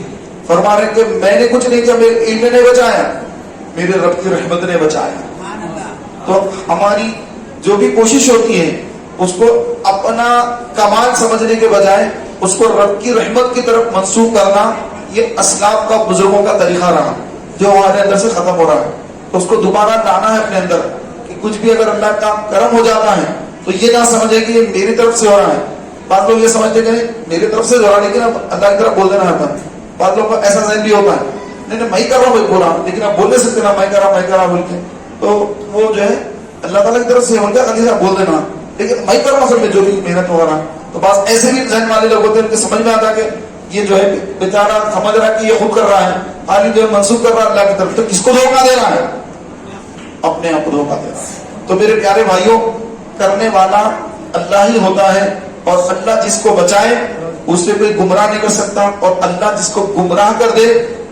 فرما رہے کہ میں نے کچھ نہیں کیا، میرے علم نے نہیں بچایا، میرے رب کی رحمت نے بچایا. تو ہماری جو بھی کوشش ہوتی ہے اس کو اپنا کمال سمجھنے کے بجائے اس کو رب کی رحمت کی طرف منسوخ کرنا، یہ اسلاف کا، بزرگوں کا طریقہ رہا جو ہمارے اندر سے ختم ہو رہا ہے. تو اس کو دوبارہ لانا ہے اپنے اندر کہ کچھ بھی اگر اللہ کا کرم ہو جاتا ہے تو یہ نہ سمجھے کہ یہ میری طرف سے ہو رہا ہے. بعض لوگ یہ سمجھتے کہ میری طرف سے ہو رہا ہے لیکن اب اللہ کی طرف بول دینا ہے. بعض لوگوں کا ایسا ذہن بھی ہوتا ہے، نہیں میں کر رہا ہوں بول رہا، لیکن آپ بول نہیں سکتے نا میں کر رہا بول کے. تو وہ جو ہے اللہ تعالیٰ کی طرف سے بول کے بول دینا، لیکن میں کر رہا ہوں اصل میں جو بھی محنت ہو رہا. تو بعض ایسے بھی ذہن والے لوگ ہوتے ہیں ان کے سمجھ میں آتا ہے کہ یہ جو ہے بیچارہ سمجھ رہا ہے کہ یہ خود کر رہا ہے، خالی جو ہے منسوخ کر رہا ہے اللہ کی طرف. تو کس کو دھوکہ دے رہا ہے؟ اپنے آپ کو دھوکہ دے رہا ہے. تو میرے پیارے بھائیوں، کرنے والا اللہ ہی ہوتا ہے، اور اللہ جس کو بچائے اسے کوئی گمراہ نہیں کر سکتا، اور اللہ جس کو گمراہ کر دے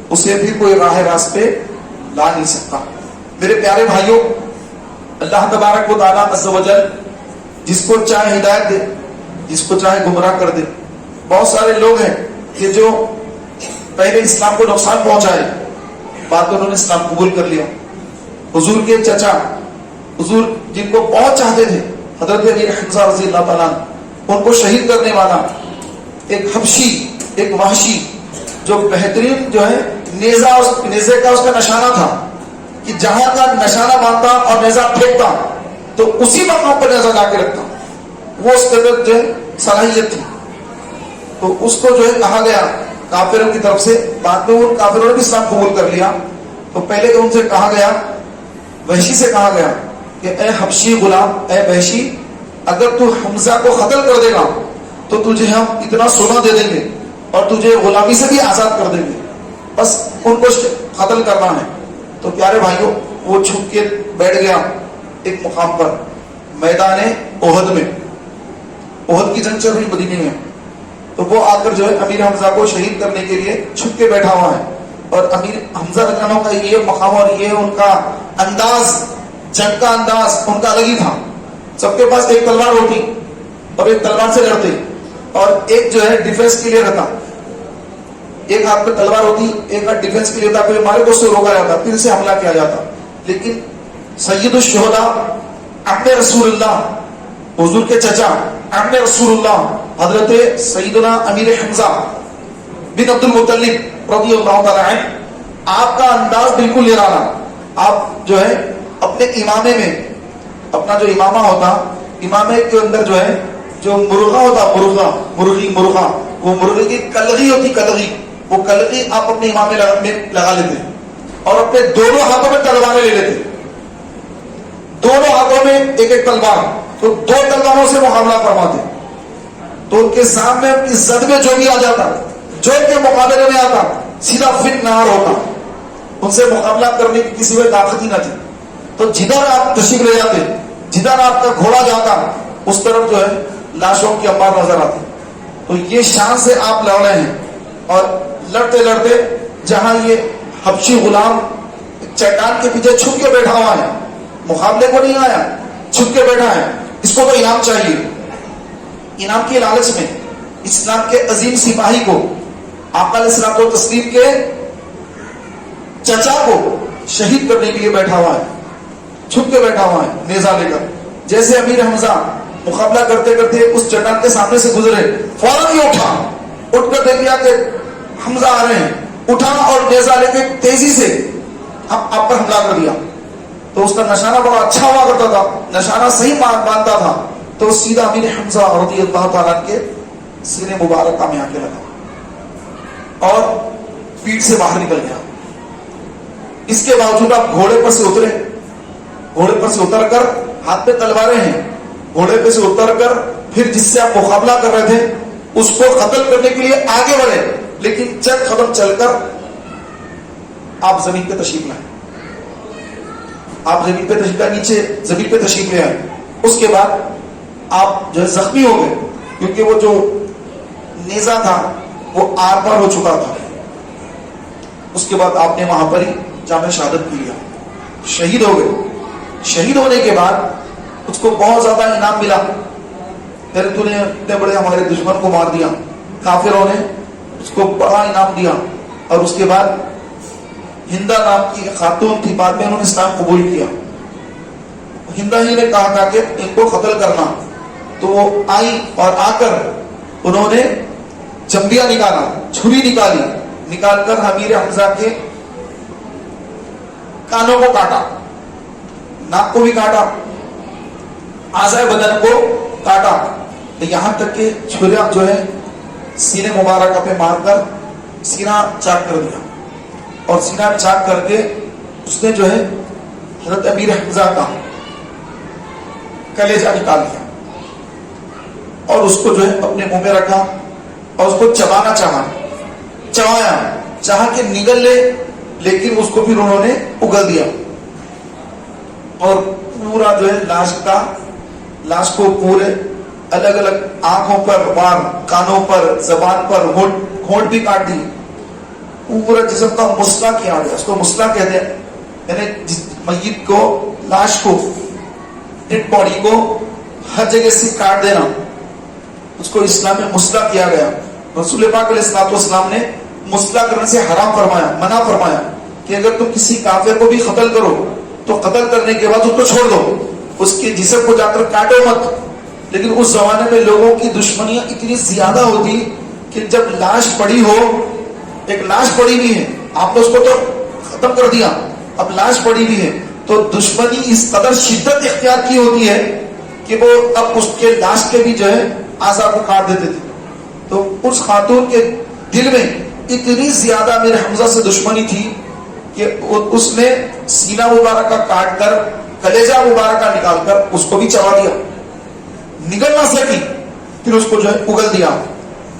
اسے بھی کوئی راہ راست پہ لا نہیں سکتا. میرے پیارے بھائیوں، اللہ تبارک و تعالیٰ عز و جل جس کو چاہے ہدایت دے، جس کو چاہے گمراہ کر دے. بہت سارے لوگ ہیں کہ جو پہلے اسلام کو نقصان پہنچائے، بعد میں انہوں نے اسلام قبول کر لیا. حضور کے چچا، حضور جن کو بہت چاہتے تھے، حضرت امیر حمزہ رضی اللہ تعالیٰ عنہ، ان کو شہید کرنے والا ایک حبشی، ایک وحشی، جو بہترین جو ہے نیزے کا اس کا نشانہ تھا کہ جہاں کا نشانہ باندھتا اور نیزہ پھینکتا تو اسی مقام پر نیزہ لا کے رکھتا، وہ اس کے اندر جو ہے صلاحیت تھی. تو اس کو جو ہے کہا گیا کافروں کی طرف سے، بعد میں ان کافروں نے بھی اسلام قبول کر لیا. تو پہلے تو ان سے کہا گیا، وحشی سے کہا گیا کہ اے حبشی غلام، اے وحشی، اگر تو حمزہ کو قتل کر دے گا تو تجھے ہم اتنا سونا دے دیں گے اور تجھے غلامی سے بھی آزاد کر دیں گے، بس ان کو قتل کرنا ہے. تو پیارے بھائیوں، وہ چھپ کے بیٹھ گیا ایک مقام پر، میدان احد میں. احد کی جنگ چل رہی مدینے میں. تو وہ آ کر جو ہے امیر حمزہ کو شہید کرنے کے لیے چھپ کے بیٹھا ہوا ہے. اور امیر حمزہ رضی اللہ عنہ کا یہ مقام اور یہ ان کا انداز، جنگ کا انداز ان کا الگ ہی تھا. سب کے پاس ایک تلوار ہوتی اور ایک تلوار سے لڑتے، اور ایک جو ہے ڈیفینس کے لیے رہتا. ایک ہاتھ میں تلوار ہوتی، ایک ہاتھ ڈیفینس کے لیے ہوتا، پھر مارے تو اس سے روکا جاتا، پھر سے حملہ کیا جاتا. لیکن سید الشہداء عم رسول اللہ، حضور کے چچا عم رسول اللہ حضرت سیدنا امیر حمزہ بن عبد المطلب رضی اللہ تعالی عنہ، آپ کا انداز بالکل نرالا. آپ جو ہے اپنے امامے میں، اپنا جو امامہ ہوتا، امامے کے اندر جو ہے جو مرغا ہوتا، مرغا، وہ مرغی کی کلغی ہوتی، کلغی، وہ کلغی آپ اپنے امامے میں لگا لیتے اور اپنے دونوں ہاتھوں میں تلواریں لے لیتے. دونوں ہاتھوں میں ایک ایک تلوار، تو دو تلواروں سے مقابلہ فرماتے. تو ان کے سامنے ان کی زد میں جو بھی آ جاتا، جو ان کے مقابلے میں آتا، سیدھا فن نہار ہوتا. ان سے مقابلہ کرنے کی کسی میں طاقت ہی نہ تھی. تو جدھر آپ تشریف لے جاتے، جدھر آپ کا گھوڑا جاتا، اس طرف جو ہے لاشوں کی انبار نظر آتی. تو یہ شان سے آپ لڑ رہے ہیں، اور لڑتے لڑتے جہاں یہ حبشی غلام چٹان کے پیچھے چھپ کے بیٹھا ہوا ہے، مقابلے کو نہیں آیا، چھپ کے بیٹھا ہے، اس کو تو انعام چاہیے. انعام کی لالچ میں اسلام کے عظیم سپاہی کو، آقا علیہ الصلوۃ والتسلیم کے چچا کو شہید کرنے کے لیے بیٹھا ہوا ہے، چھپ کے بیٹھا ہوا ہے نیزہ لے کر. جیسے امیر حمزہ مقابلہ کرتے کرتے اس چٹان کے سامنے سے گزرے، فوراً ہی اٹھ کر دیکھ لیا کہ حمزہ آ رہے ہیں، اٹھا اور نیزہ لے کے تیزی سے آپ پر حملہ کر دیا. تو اس کا نشانہ بڑا اچھا ہوا کرتا تھا، نشانہ صحیح باندھتا تھا، تو سیدھا امیر حمزہ رضی اللہ تعالیٰ کے سینے مبارکہ میں آ کے لگا اور پیٹ سے باہر نکل گیا. اس کے باوجود آپ گھوڑے پر سے اترے، گھوڑے پر سے اتر کر، ہاتھ پہ تلواریں ہیں، گھوڑے پہ سے اتر کر پھر جس سے آپ مقابلہ کر رہے تھے اس کو قتل کرنے کے لیے آگے بڑھے، لیکن چند قدم چل کر آپ زمین پہ تشریف لائیں. آپ زمین پہ تشریف لائیں، نیچے زمین پہ تشریف لے آئے. اس کے بعد آپ جو ہے زخمی ہو گئے، کیونکہ وہ جو نیزہ تھا وہ آر پار ہو چکا تھا. اس کے بعد آپ نے وہاں پر ہی جامع شہادت پی لیا، شہید ہو گئے. شہید ہونے کے بعد اس کو بہت زیادہ انعام ملا. پھر تو نے اتنے بڑے ہمارے دشمن کو مار دیا، کافروں نے اس کو بڑا انعام دیا. اور اس کے بعد ہندا نام کی خاتون تھی، بعد میں انہوں نے اسلام قبول کیا. ہندا ہی نے کہا تھا کہ ان کو قتل کرنا، تو وہ آئی اور آ کر انہوں نے چمبیا نکالا، چھری نکالی، نکال کر امیر حمزہ کے کانوں کو کاٹا، ناک کو بھی کاٹا، اعضائے بدن کو کاٹا، یہاں تک کہ چھرا جو ہے سینے مبارکہ پہ مار کر سینہ چاک کر دیا. اور سینہ چاک کر کے اس نے جو ہے حضرت امیر حمزہ کا کلیجہ نکال دیا اور اس کو جو ہے اپنے منہ میں رکھا اور اس کو چبانا چبایا، چاہا کہ نگل لے، لیکن اس کو پھر انہوں نے اگل دیا اور پورا جو ہے لاش کو پورے الگ الگ آنکھوں پر وار، کانوں پر، زبان پر، ہونٹ بھی کاٹ دی. پورا جسم کا مسئلہ کیا گیا، اس کو مسئلہ کہتے ہیں. یعنی میت کو، لاش کو، ڈیڈ باڈی کو ہر جگہ سے کاٹ دینا، اس کو اسلام میں مسلح کیا گیا. رسول پاک علیہ السلام نے مسلح کرنے سے حرام فرمایا، منع فرمایا کہ اگر تم کسی کافر کو بھی قتل کرو تو قتل کرنے کے بعد اس کو چھوڑ دو، اس کے جسم کو جا کر کاٹو مت. لیکن اس زمانے میں لوگوں کی دشمنیاں اتنی زیادہ ہوتی کہ جب لاش پڑی ہو، ایک لاش پڑی ہوئی ہے، آپ نے اس کو تو ختم کر دیا، اب لاش پڑی ہوئی ہے تو دشمنی اس قدر شدت اختیار کی ہوتی ہے کہ وہ اب اس کے لاش کے بھی جو ہے اعضاء کو کاٹ دیتے تھے. تو اس خاتون کے دل میں اتنی زیادہ میرے حمزہ سے دشمنی تھی کہ اس نے سینہ مبارکہ کاٹ کر کلیجہ مبارکہ نکال کر اس کو بھی چبا دیا، نگل نہ سکی، پھر اس کو جو ہے اگل دیا،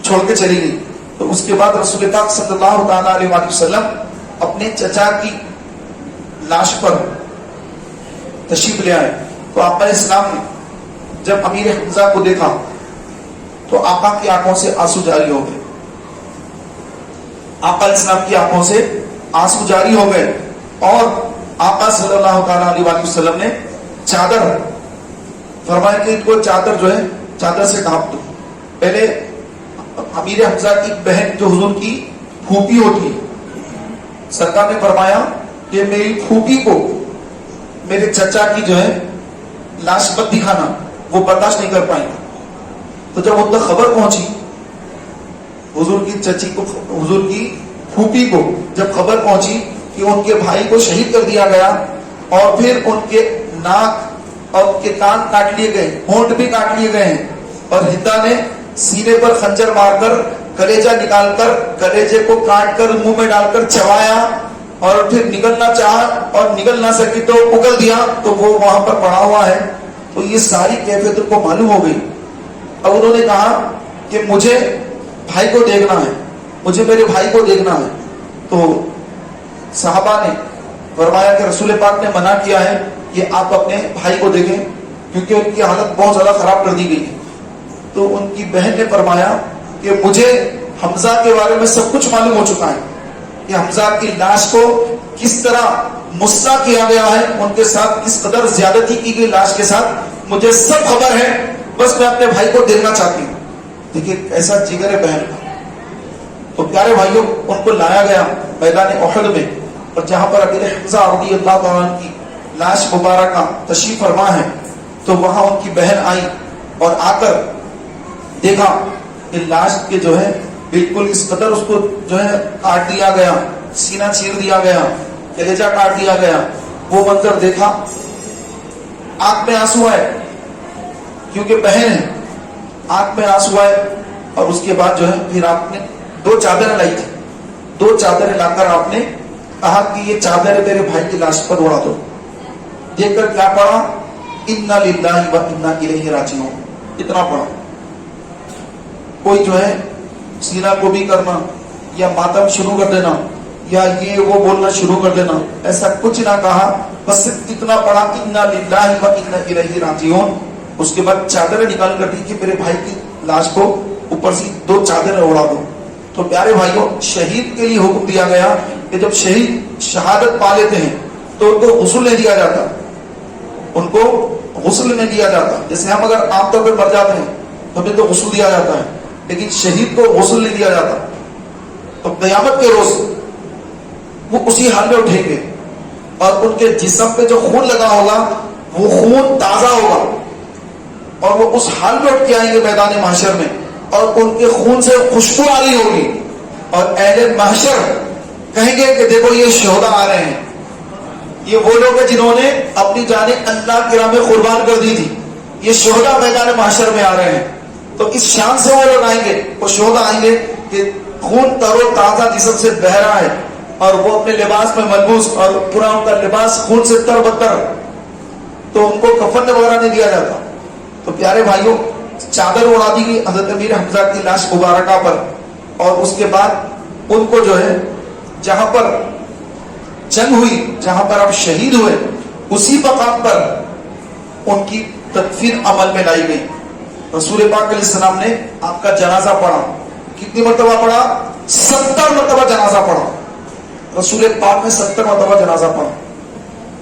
چھوڑ کے چلی گئی. تو اس کے بعد رسول پاک صلی اللہ تعالیٰ علیہ وسلم اپنے چچا کی لاش پر تشریف لے آئے. تو آقا اسلام نے جب امیر حمزہ کو دیکھا تو آقا کی آنکھوں سے آنسو جاری ہو گئے، آقا اسلام کی آنکھوں سے آنسو جاری ہو گئے. اور آقا صلی اللہ تعالیٰ علیہ وسلم نے چادر فرمایا کہ ان کو چادر جو ہے چادر سے ڈھانپ دو. پہلے امیر حمزہ کی بہن جو حضور کی پھوپھی ہوتی ہے، سرکار نے فرمایا کہ میری پھوپھی کو میرے چچا کی جو ہے لاش مت دکھانا، وہ برداشت نہیں کر پائیں گے. تو جب ان تک خبر پہنچی حضور کی چچی کو، حضور کی پھوپھی کو جب خبر پہنچی کہ ان کے بھائی کو شہید کر دیا گیا اور پھر ان کے ناک اور ان کے کان کاٹ لیے گئے، ہونٹ بھی کاٹ لیے گئے ہیں، اور ہندا نے سینے پر خنجر مار کر کلیجہ نکال کر کلیجے کو کاٹ کر منہ میں ڈال کر چبایا اور پھر نگلنا چاہا اور نگل نہ سکی تو اگل دیا، تو وہ وہاں پر پڑا ہوا ہے. تو یہ ساری کیفیت ان کو معلوم ہو گئی. اب انہوں نے کہا کہ مجھے بھائی کو دیکھنا ہے، مجھے میرے بھائی کو دیکھنا ہے. تو صحابہ نے فرمایا کہ رسول پاک نے منع کیا ہے کہ آپ اپنے بھائی کو دیکھیں کیونکہ ان کی حالت بہت زیادہ خراب کر دی گئی ہے. تو ان کی بہن نے فرمایا کہ مجھے حمزہ کے بارے میں سب کچھ معلوم ہو چکا ہے کہ حمزہ کی لاش کو کس طرح مسلح کیا گیا ہے، ان کے ساتھ کس قدر زیادتی کی گئی لاش کے ساتھ، مجھے سب خبر ہے، بس میں اپنے بھائی کو دیکھنا چاہتی ہوں. دیکھیے ایسا جگر ہے بہن کا. تو پیارے بھائیوں، ان کو لایا گیا میدان احد میں، اور جہاں پر امیر حمزہ رضی اللہ تعالیٰ عنہ کی لاش مبارکہ تشریف فرما ہے، تو وہاں ان کی بہن آئی اور آ کر دیکھا کہ لاش کے جو ہے بالکل اس قدر اس کو جو ہے کاٹ دیا گیا، سینہ چیر دیا گیا، کلیجہ کاٹ دیا گیا. وہ منظر دیکھا، آنکھ میں آنسو آئے کیونکہ بہن ہے، آنکھ میں آنسو آئے. اور اس کے بعد جو ہے پھر آپ نے 2 چادریں لائی تھی، 2 چادریں لا کر آپ نے کہا کہ یہ چادر میرے بھائی کی لاش پر اڑا دو. دیکھ کر کیا پڑھا؟ انا للہ و انا الیہ راجعون، اتنا پڑھا. کوئی جو ہے سینہ کو بھی کرنا یا ماتم شروع کر دینا یا یہ وہ بولنا شروع کر دینا، ایسا کچھ نہ کہا، بس صرف اتنا پڑھا انا للہ و انا الیہ راجعون. اس کے بعد چادریں نکال کر دی کہ میرے بھائی کی لاش کو اوپر سے 2 چادریں اڑا دو. تو پیارے بھائیوں، شہید کے لیے حکم دیا گیا کہ جب شہید شہادت پا لیتے ہیں تو ان کو غسل نہیں دیا جاتا، ان کو غسل نہیں دیا جاتا. جیسے ہم اگر عام طور پہ مر جاتے ہیں تو ہمیں تو غسل دیا جاتا ہے، لیکن شہید کو غسل نہیں دیا جاتا. تو قیامت کے روز وہ اسی حال میں اٹھیں گے اور ان کے جسم پہ جو خون لگا ہوگا وہ خون تازہ ہوگا، اور وہ اس حال میں اٹھ کے آئیں گے میدان محشر میں، اور ان کے خون سے خوشبو آ رہی ہوگی، اور اہل محشر کہیں گے کہ دیکھو یہ شہداء آ رہے ہیں، یہ وہ لوگ ہیں جنہوں نے اپنی جانیں اللہ کی راہ میں قربان کر دی تھی، یہ شہداء میدان محشر میں آ رہے ہیں. تو اس شان سے وہ لوگ آئیں گے، وہ شہداء آئیں گے کہ خون تر و تازہ جسم سے بہ رہا ہے اور وہ اپنے لباس میں ملبوس، اور پورا ان کا لباس خون سے تر بتر، تو ان کو کفن وغیرہ نہیں دیا جاتا. تو پیارے بھائیوں، چادر اڑا دی گئی حضرت امیر حمزہ کی لاش مبارکہ پر، اور اس کے بعد ان کو جو ہے جہاں پر جنگ ہوئی، جہاں پر آپ شہید ہوئے، اسی مقام پر ان کی تدفین عمل میں لائی گئی. رسول پاک علیہ السلام نے آپ کا جنازہ پڑھا. کتنی مرتبہ پڑھا؟ 70 مرتبہ جنازہ پڑھا. رسول پاک نے 70 مرتبہ جنازہ پڑھا،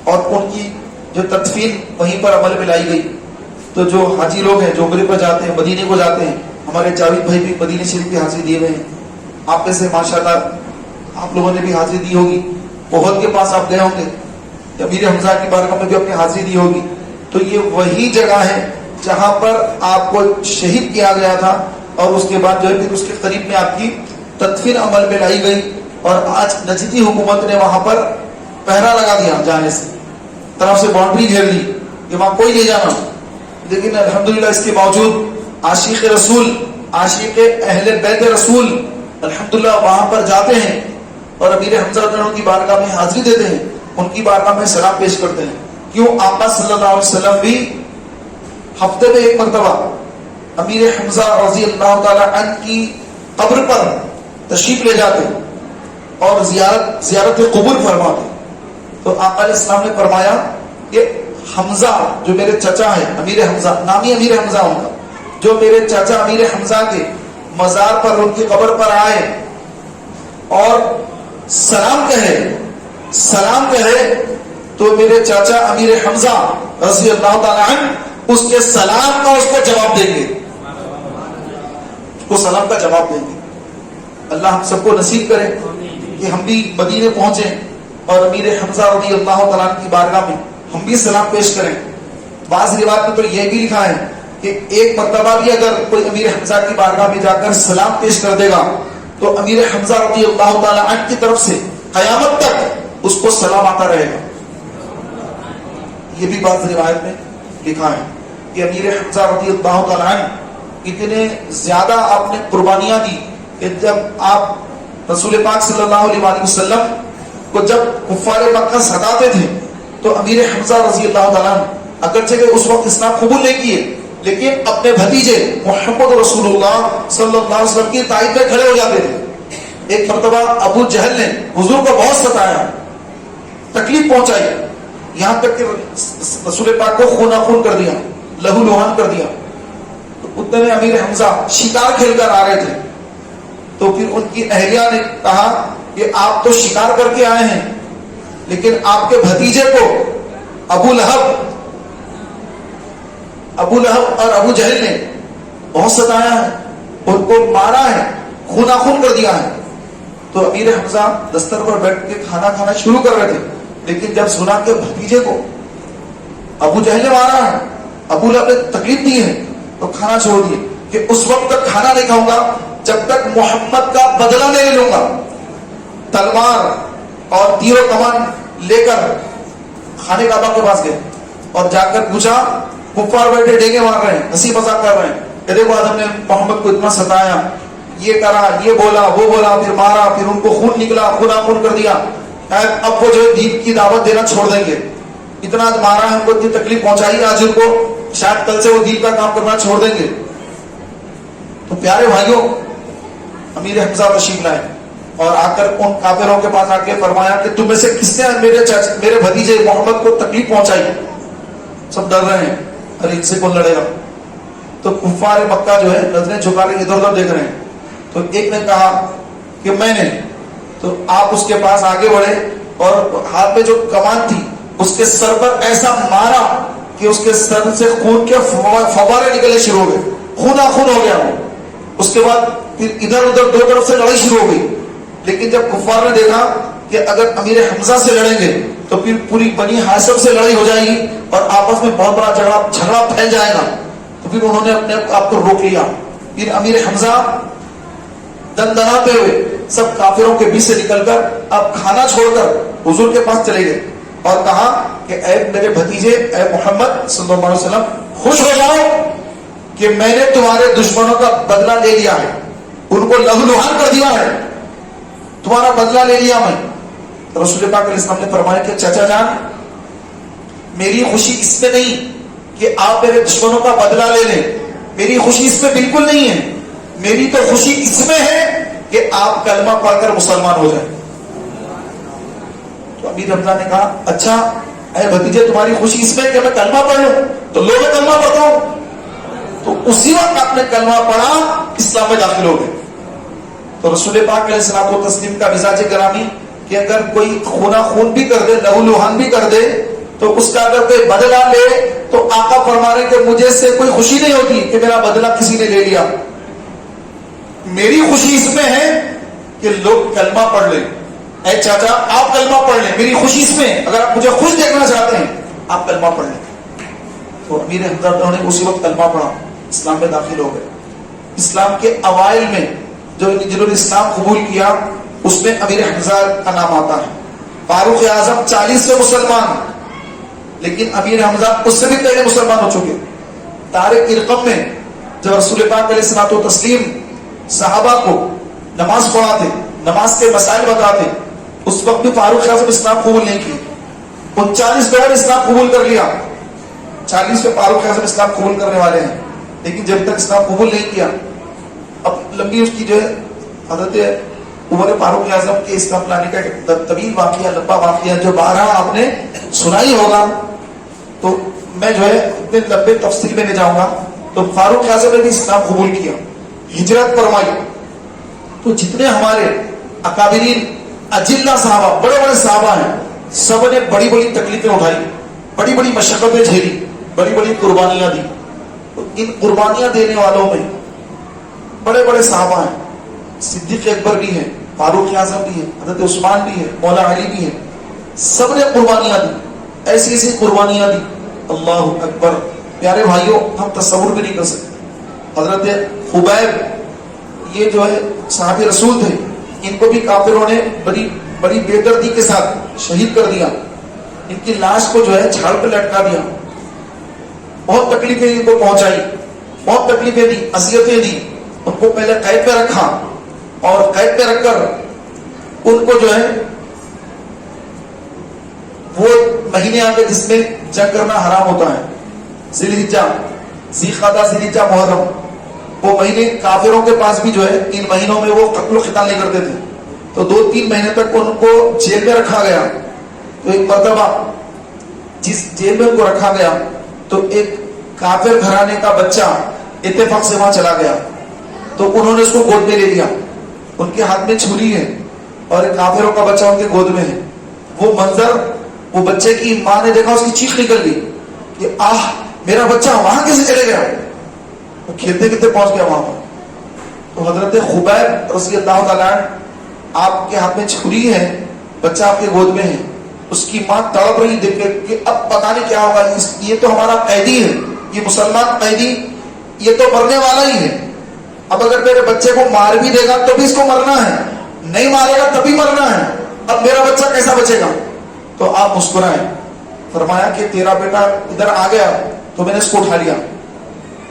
اور ان کی جو تدفین وہیں پر عمل میں لائی گئی. تو تو جو حاجی لوگ ہیں جو عمرے پر جاتے ہیں مدینے کو جاتے ہیں, ہمارے جاوید بھائی بھی مدینے شریف کی حاضری دیے ہوئے ہیں. آپ میں سے ماشاءاللہ آپ لوگوں نے بھی حاضری دی ہوگی. احد کے پاس آپ گئے ہوں گے, امیر حمزہ کی بارگاہ میں بھی اپنی حاضری دی ہوگی. تو یہ وہی جگہ ہے جہاں پر آپ کو شہید کیا گیا تھا, اور اس کے بعد جو ہے پھر اس کے قریب میں آپ کی تدفین عمل میں لائی گئی, اور آج نجدی حکومت نے وہاں پر پہرا لگا دیا, جانے سے طرف سے باؤنڈری گھیر دی کہ وہاں کوئی نہیں جانا. لیکن الحمدللہ اس کے باوجود عاشق رسول, عاشق اہل بیت رسول الحمدللہ وہاں پر جاتے ہیں اور امیر حمزہ رضی اللہ عنہ کی بارگاہ میں حاضری دیتے ہیں, ان کی بارگاہ میں سلام پیش کرتے ہیں. کیوں؟ آقا صلی اللہ علیہ وسلم بھی ہفتے میں ایک مرتبہ امیر حمزہ رضی اللہ تعالی عنہ کی قبر پر تشریف لے جاتے اور زیارت قبور فرماتے. تو آقا علیہ السلام نے فرمایا کہ حمزہ جو میرے چچا ہے, امیر حمزہ نامی امیر حمزہ ان کا, جو میرے چچا امیر حمزہ کے مزار پر ان کی قبر پر آئے اور سلام کہے تو میرے چاچا امیر حمزہ رضی اللہ تعالی عنہ اس کے سلام کا اس کو جواب دیں گے, اس کو سلام کا جواب دیں گے. اللہ ہم سب کو نصیب کرے کہ ہم بھی مدینے پہنچیں اور امیر حمزہ رضی اللہ تعالیٰ عنہ کی بارگاہ میں ہم بھی سلام پیش کریں. بعض روایت میں تو یہ بھی لکھا ہے کہ ایک مرتبہ بھی اگر کوئی امیر حمزہ کی بارگاہ میں جا کر سلام پیش کر دے گا تو امیر حمزہ رضی اللہ تعالیٰ عنہ کی طرف سے قیامت تک اس کو سلام آتا رہے گا. یہ بھی بعض روایت میں لکھا ہے کہ امیر حمزہ رضی اللہ تعالیٰ عنہ اتنے زیادہ آپ نے قربانیاں دی کہ جب آپ رسول پاک صلی اللہ علیہ وسلم کو جب کفار مکہ ستاتے تھے تو امیر حمزہ رضی اللہ تعالیٰ عنہ اگرچہ کہ اس وقت اسلام قبول نہیں کیے لیکن اپنے بھتیجے محمد رسول اللہ صلی اللہ علیہ وسلم کی تائید میں کھڑے ہو جاتے تھے. ایک مرتبہ ابو جہل نے حضور کو بہت ستایا, تکلیف پہنچائی, یہاں تک کہ رسول پاک کو خونہ خون کر دیا, لہو لہان کر دیا. تو اتنے میں امیر حمزہ شکار کھیل کر آ رہے تھے, تو پھر ان کی اہلیہ نے کہا کہ آپ تو شکار کر کے آئے ہیں لیکن آپ کے بھتیجے کو ابو لہب اور ابو جہل نے بہت ستایا ہے, ان کو مارا ہے, خونہ خون کر دیا ہے. تو امیر حمزہ دستر پر بیٹھ کے کھانا کھانا شروع کر رہے تھے, لیکن جب سنا کہ بھتیجے کو ابو جہل نے مارا ہے, ابو لہب نے تکلیف دی ہے, تو کھانا چھوڑ دیے کہ اس وقت تک کھانا نہیں کھاؤں گا جب تک محمد کا بدلہ نہیں لوں گا. تلوار اور تیر و کمان لے کر خانے کعبہ کے پاس گئے اور جا کر پوچھا, کفار بیٹھے ڈینگے مار رہے ہیں, ہنسی مذاق کر رہے ہیں کہ دیکھو آج ہم نے محمد کو اتنا ستایا, یہ کرا, یہ بولا, وہ بولا, پھر مارا, پھر ان کو خون نکلا, خونہ خون کر دیا. اب وہ جو ہے دین کی دعوت دینا چھوڑ دیں گے, اتنا مارا ہے, ان کو اتنی تکلیف پہنچائی آج ان کو, شاید کل سے وہ دین کا کام کرنا چھوڑ دیں گے. تو پیارے بھائیوں, امیر حمزہ تشریف لائے اور آ کر ان کافروں کے پاس آ کے فرمایا کہ تم میں سے کس نے میرے بھتیجے محمد کو تکلیف پہنچائی. سب ڈر رہے ہیں, ارے ان سے کون لڑے گا. تو کفار مکہ جو ہے نظریں جھکا کے ادھر ادھر دیکھ رہے ہیں. تو ایک نے کہا کہ میں نے. تو آپ اس کے پاس آگے بڑھے اور ہاتھ میں جو کمان تھی اس کے سر پر ایسا مارا کہ اس کے سر سے خون کے فوارے نکلنے شروع ہو گئے, خونہ خون ہو گیا وہ. اس کے بعد پھر ادھر ادھر دو طرف سے لڑائی شروع ہو گئی. لیکن جب کفار نے دیکھا کہ اگر امیر حمزہ سے لڑیں گے تو پھر پوری بنی ہاشم سے لڑائی ہو جائے گی اور آپس میں بہت بڑا جھگڑا پھیل جائے گا, تو پھر انہوں نے اپنے آپ کو روک لیا. پھر امیر حمزہ دندناتے ہوئے سب کافروں کے بیچ سے نکل کر اب کھانا چھوڑ کر حضور کے پاس چلے گئے اور کہا کہ اے میرے بھتیجے, اے محمد صلی اللہ علیہ وسلم, خوش ہو جاؤ کہ میں نے تمہارے دشمنوں کا بدلہ لے لیا ہے, ان کو لہو لہان کر دیا ہے, تمہارا بدلہ لے لیا میں. تو رسول پاک علیہ السلام نے فرمایا کہ چچا جان, میری خوشی اس میں نہیں کہ آپ میرے دشمنوں کا بدلہ لے لیں, میری خوشی اس میں بالکل نہیں ہے. میری تو خوشی اس میں ہے کہ آپ کلمہ پڑھ کر مسلمان ہو جائیں. تو امیر حمزہ نے کہا اچھا اے بھتیجے, تمہاری خوشی اس میں کہ میں کلمہ پڑھ لوں, تو لو میں کلمہ پڑھتا ہوں. تو اسی وقت آپ نے کلمہ پڑھا, اسلام میں داخل ہو گئے. تو رسول پاک علیہ الصلوۃ والتسلیم کا مزاج گرامی کہ اگر کوئی خونہ خون بھی کر دے, لہو لہان بھی کر دے, تو اس کا اگر کوئی بدلہ لے تو آقا فرما رہے کہ مجھے سے کوئی خوشی نہیں ہوتی کہ میرا بدلہ کسی نے لے لیا. میری خوشی اس میں ہے کہ لوگ کلمہ پڑھ لیں. اے چاچا آپ کلمہ پڑھ لیں, میری خوشی اس میں, اگر آپ مجھے خوش دیکھنا چاہتے ہیں آپ کلمہ پڑھ لیں. تو امیر حمزہ نے اسی وقت کلمہ پڑھا, اسلام میں داخل ہو گئے. اسلام کے اوائل میں جنہوں نے اسلام قبول کیا اس میں امیر حمزہ کا نام آتا ہے. فاروق اعظم 40 سے مسلمان, لیکن امیر حمزہ اس سے بھی پہلے مسلمان ہو چکے. تاریخ ارقم میں جب رسول پاک علیہ الصلوۃ والتسلیم صحابہ کو نماز پڑھاتے, نماز کے مسائل بتاتے, اس وقت بھی فاروق اعظم اسلام قبول نہیں کی. 39 لوگوں نے اسلام قبول کر لیا, 40 میں فاروق اعظم اسلام قبول کرنے والے ہیں, لیکن جب تک اسلام قبول نہیں کیا. اب لمبی اس کی جو ہے حضرت عمر فاروق اعظم کے اسلام لانے کا ایک طویل واقعہ, لمبا واقعہ جو بارہ آپ نے سنا ہی ہوگا, تو میں جو ہے اتنے لمبے تفصیل میں نہیں جاؤں گا. تو فاروق اعظم نے بھی اسلام قبول کیا, ہجرت فرمائی. تو جتنے ہمارے اکابرین اجلہ صحابہ, بڑے بڑے صحابہ ہیں, سب نے بڑی بڑی تکلیفیں اٹھائی, بڑی بڑی مشقتیں جھیلی, بڑی بڑی قربانیاں دی. تو ان قربانیاں دینے والوں میں بڑے بڑے صحابہ ہیں. صدیق اکبر بھی ہیں, فاروق اعظم بھی ہے, حضرت عثمان بھی ہے, مولا علی بھی ہے. سب نے قربانیاں دی, ایسی ایسی قربانیاں دی. اللہ اکبر. پیارے بھائیوں, ہم تصور بھی نہیں کر سکتے. حضرت خبیب یہ جو ہے صحابی رسول تھے, ان کو بھی کافروں نے بڑی بڑی بے دردی کے ساتھ شہید کر دیا. ان کی لاش کو جو ہے جھاڑ پہ لٹکا دیا. بہت تکلیفیں ان کو پہنچائی, بہت تکلیفیں دی, اذیتیں دی. ان کو پہلے قید پہ رکھا, اور قید پہ رکھ کر ان کو جو ہے وہ مہینے آ گئے جس میں جنگ کرنا حرام ہوتا ہے, ذی الحجہ, ذی قعدہ, ذی الحجہ, محرم, وہ مہینے کافروں کے پاس بھی جو ہے ان مہینوں میں وہ قتل و قتال نہیں کرتے تھے. تو 2-3 مہینے تک ان کو جیل میں رکھا گیا. تو ایک مرتبہ جس جیل میں ان کو رکھا گیا تو ایک کافر گھرانے کا بچہ اتفاق سے وہاں چلا گیا. تو انہوں نے اس کو گود میں لے لیا. ان کے ہاتھ میں چھری ہے اور ایک کافروں کا بچہ ان کے گود میں ہے. وہ منظر, وہ بچے کی ماں نے دیکھا, اس کی چیخ نکل گئی کہ آہ میرا بچہ وہاں کیسے چلے گیا. وہ کھیلتے کھیلتے پہنچ گیا وہاں پر. تو حضرت خبیب رضی اللہ تعالیٰ, آپ کے ہاتھ میں چھری ہے, بچہ آپ کے گود میں ہے. اس کی ماں تڑپ رہی دیکھ کے کہ اب پتہ نہیں کیا ہوگا, یہ تو ہمارا قیدی ہے, یہ مسلمان قیدی, یہ تو مرنے والا ہی ہے. اب اگر میرے بچے کو مار بھی دے گا تو بھی اس کو مرنا ہے, نہیں مارے گا تبھی مرنا ہے. اب میرا بچہ کیسا بچے گا. تو آپ مسکرائے, فرمایا کہ تیرا بیٹا ادھر آ گیا تو میں نے اس کو اٹھا لیا,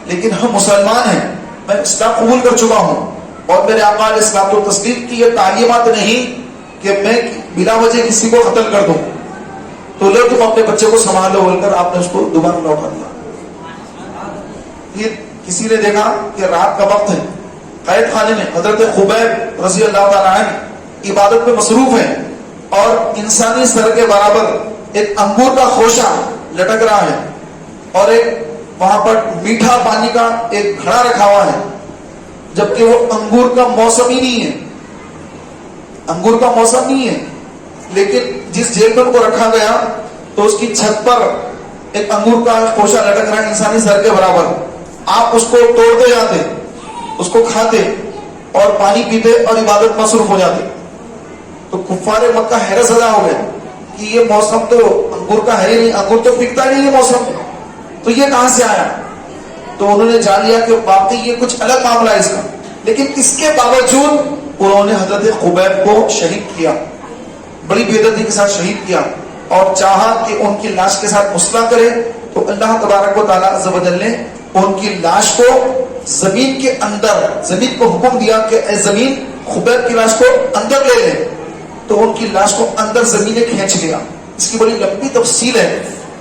لیکن ہم مسلمان ہیں, میں اسلام قبول کر چکا ہوں, اور میرے آقا علیہ الصلوۃ والتسلیم کی یہ تعلیمات نہیں کہ میں بلا وجہ کسی کو قتل کر دوں. تو لو تم اپنے بچے کو سنبھالو بول کر آپ نے اس کو دوبارہ لوٹا دیا. پھر کسی نے دیکھا کہ رات کا وقت ہے, قید خانے میں حضرت خبیب رضی اللہ تعالیٰ عنہ عبادت میں مصروف ہیں, اور انسانی سر کے برابر ایک انگور کا خوشہ لٹک رہا ہے, اور ایک وہاں پر میٹھا پانی کا ایک گھڑا رکھا ہوا ہے, جبکہ وہ انگور کا موسم ہی نہیں ہے, انگور کا موسم نہیں ہے. لیکن جس جیل میں ان کو رکھا گیا تو اس کی چھت پر ایک انگور کا خوشہ لٹک رہا ہے انسانی سر کے برابر. آپ اس کو توڑتے جاتے, اس کو کھاتے اور پانی پیتے اور عبادت مصروف ہو جاتے. تو کفار مکہ حیرت زدہ ہو گئے کہ یہ موسم تو انگور کا ہے ہی نہیں, انگور تو پکتا ہی نہیں یہ موسم, تو یہ کہاں سے آیا. تو انہوں نے جان لیا کہ واقعی یہ کچھ الگ معاملہ ہے اس کا. لیکن اس کے باوجود انہوں نے حضرت خبیب کو شہید کیا, بڑی بے دردی کے ساتھ شہید کیا, اور چاہا کہ ان کی لاش کے ساتھ مصلح کرے. تو اللہ تبارک و تعالیٰ عز و جل نے ان کی لاش کو زمین کے اندر, زمین کو حکم دیا کہ اے زمین خبیب کی لاش کو اندر لے لے. تو ان کی لاش کو اندر زمین نے کھینچ لیا. اس کی بڑی لمبی تفصیل ہے,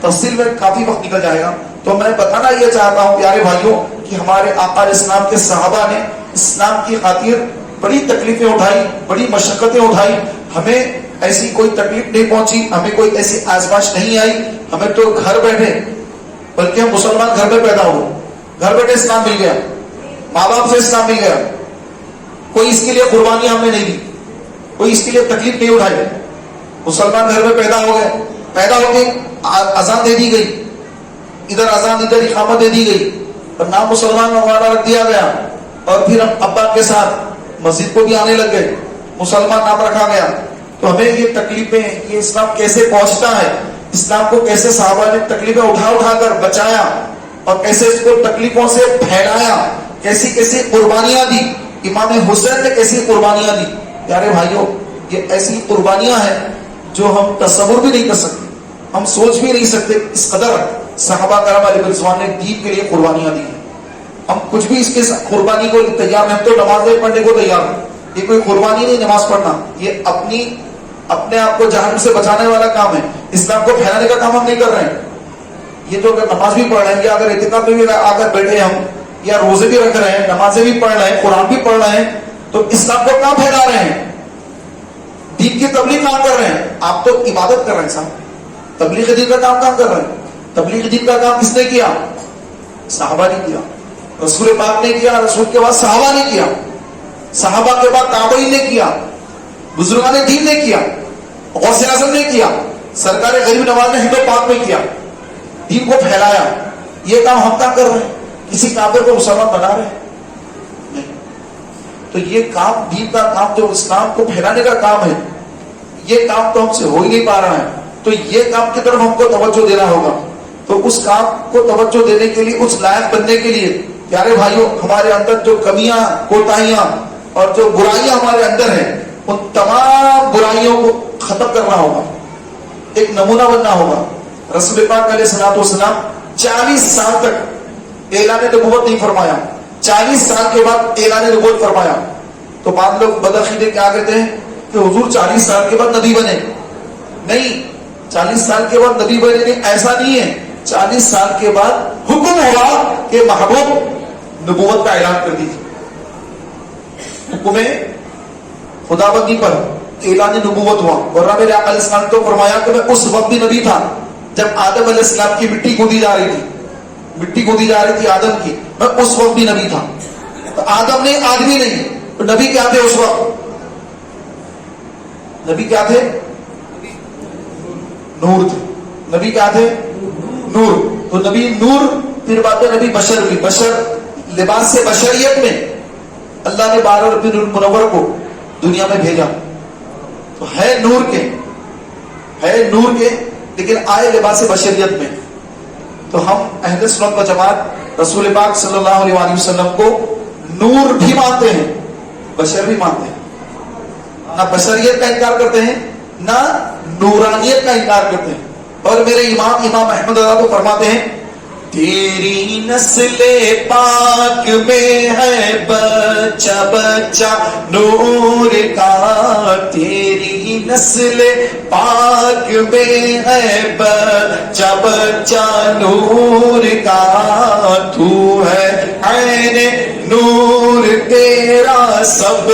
تفصیل میں کافی وقت نکل جائے گا. تو میں بتانا یہ چاہتا ہوں پیارے بھائیوں کہ ہمارے آقا علیہ السلام کے صحابہ نے اسلام کی خاطر بڑی تکلیفیں اٹھائی, بڑی مشقتیں اٹھائی. ہمیں ایسی کوئی تکلیف نہیں پہنچی, ہمیں کوئی ایسی آزمائش نہیں آئی. ہمیں تو گھر بیٹھے, بلکہ ہم مسلمان گھر میں پیدا ہوئے, گھر بیٹھے اسلام مل گیا, ماں باپ سے اسلام مل گیا. کوئی اس کے لیے قربانی ہم نے نہیں دی, کوئی اس کے لیے تکلیف نہیں اٹھائی. مسلمان گھر میں پیدا ہو گئے, پیدا ہو کے اذان دے دی گئی، ادھر اذان ادھر اقامت دے دی گئی، اور نام مسلمان والا رکھ دیا گیا، اور پھر ہم ابا کے ساتھ مسجد کو بھی آنے لگ گئے، مسلمان نام رکھا گیا. تو ہمیں یہ تکلیفیں، یہ اسلام کیسے پہنچتا ہے، اسلام کو کیسے صحابہ نے تکلیفیں اٹھا اٹھا کر بچایا، اور کیسے اس کو تکلیفوں سے پھیلایا، کیسی کیسی قربانیاں دی، امام حسین نے کیسی قربانیاں دی. پیارے بھائیوں، یہ ایسی قربانیاں ہیں جو ہم تصور بھی نہیں کر سکتے، ہم سوچ بھی نہیں سکتے. اس قدر صحابہ کرام علیہ رضوان نے دین کے لیے قربانیاں دی ہیں. ہم کچھ بھی اس کے قربانی کو تیار ہیں. ہم تو نمازیں پڑھنے کو تیار ہیں. یہ کوئی قربانی نہیں نماز پڑھنا، یہ اپنے آپ کو جہنم سے بچانے والا کام ہے. اسلام کو پھیلانے کا کام ہم نہیں کر رہے ہیں. یہ جو اگر نماز بھی پڑھ رہے ہیں، یا اگر اعتکاف میں بھی آ کر بیٹھے ہم، یا روزے بھی رکھ رہے ہیں، نمازیں بھی پڑھ رہے ہیں، قرآن بھی پڑھ رہے ہیں، تو اسلام کو کہاں پھیلا رہے ہیں؟ دین کی تبلیغ کہاں کر رہے ہیں؟ آپ تو عبادت کر رہے ہیں صاحب. تبلیغ دین کا کام کہاں کر رہے ہیں؟ تبلیغ دین کا کام کس نے کیا؟ صحابہ نے کیا. رسول پاک نے کیا، رسول کے بعد صحابہ نے کیا، صحابہ کے بعد تابعین نے کیا، بزرگان دین نے کیا، غوث اعظم نے کیا، سرکار غریب نواز نے ہند و پاک میں کیا، دین کو پھیلایا. یہ کام ہم کیا کر رہے ہیں؟ کسی کافر کو مسلمان بنا رہے ہیں؟ نہیں. تو یہ کام، دین کا کام جو اسلام کو پھیلانے کا کام ہے، یہ کام تو ہم سے ہو ہی نہیں پا رہا ہے. تو یہ کام کی طرف ہم کو توجہ دینا ہوگا. تو اس کام کو توجہ دینے کے لیے، اس لائق بننے کے لیے، پیارے بھائیوں، ہمارے اندر جو کمیاں، کوتاہیاں اور جو برائیاں ہمارے اندر ہیں، ان تمام برائیوں کو ختم کرنا ہوگا. ایک نمونہ بننا ہوگا. رسول پاک علیہ الصلوۃ والسلام 40 سال تک اعلان نبوت نہیں فرمایا. 40 سال کے بعد اعلان نبوت فرمایا. تو بعض لوگ بدعقیدے کیا کہتے ہیں کہ حضور 40 سال کے بعد نبی بنے. نہیں، 40 سال کے بعد نبی بنے نہیں، ایسا نہیں ہے. 40 سال کے بعد حکم ہوا کہ محبوب نبوت کا اعلان کر دیجیے. حکم خدا بندی پر اعلان نبوت ہوا. ورنہ میرے آقا علیہ السلام تو فرمایا کہ میں اس وقت بھی نبی تھا جب آدم علیہ السلام کی مٹی کھودی جا رہی تھی. مٹی کھودی جا رہی تھی آدم کی، میں اس وقت بھی نبی تھا. تو آدم نہیں، آدمی نہیں، تو نبی کیا تھے اس وقت؟ نبی کیا تھے؟ نور تھے. نبی کیا تھے؟ نور. تو نبی نور، پھر بعد میں نبی بشر بھی. بشر لباس سے بشریت میں اللہ نے 12 ربیع المنور کو دنیا میں بھیجا. تو ہے نور کے لیکن آئے لباس بشریت میں. تو ہم اہل سنت و جماعت رسول پاک صلی اللہ علیہ وآلہ وسلم کو نور بھی مانتے ہیں، بشر بھی مانتے ہیں. نہ بشریت کا انکار کرتے ہیں، نہ نورانیت کا انکار کرتے ہیں. اور میرے امام احمد رضا تو فرماتے ہیں، تیری نسل پاک میں ہے بچہ بچہ نور کا، تیری نسل پاک میں ہے بچہ بچہ نور کا، تو ہے عین نور تیرا سب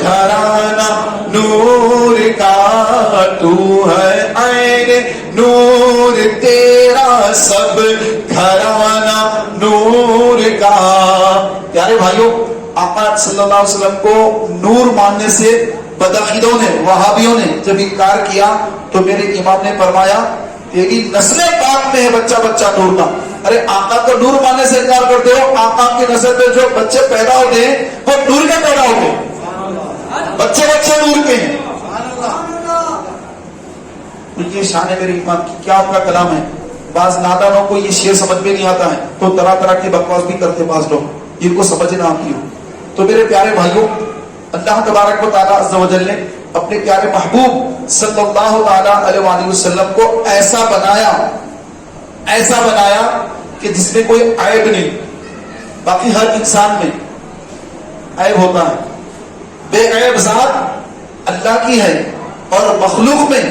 گھرانہ نور کا، تو ہے عین نور تیرا سب گھرانہ نور کا. پیارے بھائیوں، آقا صلی اللہ علیہ وسلم کو نور ماننے سے بدعقیدوں نے، وہابیوں نے جب انکار کیا تو میرے امام نے فرمایا، تیری نسل پاک میں ہے بچہ بچہ نور کا. ارے آقا کو نور ماننے سے انکار کرتے ہو؟ آقا کی نسل میں جو بچے پیدا ہوتے ہیں وہ نور کے پیدا ہوتے ہیں، بچے بچے نور کے ہیں. یہ شان ہے میرے ایمان کی. کیا آپ کا کلام ہے. بعض نادانوں کو یہ شعر سمجھ میں نہیں آتا ہے تو طرح طرح کی بکواس بھی کرتے بعض لوگ، جن کو سمجھنا آتی ہو. تو میرے پیارے بھائیوں، اللہ تبارک و تعالیٰ عز و جل نے اپنے پیارے محبوب صلی اللہ تعالیٰ علیہ وآلہ وسلم کو ایسا بنایا کہ جس میں کوئی عیب نہیں. باقی ہر انسان میں عیب ہوتا ہے، بے عیب ذات اللہ کی ہے. اور مخلوق میں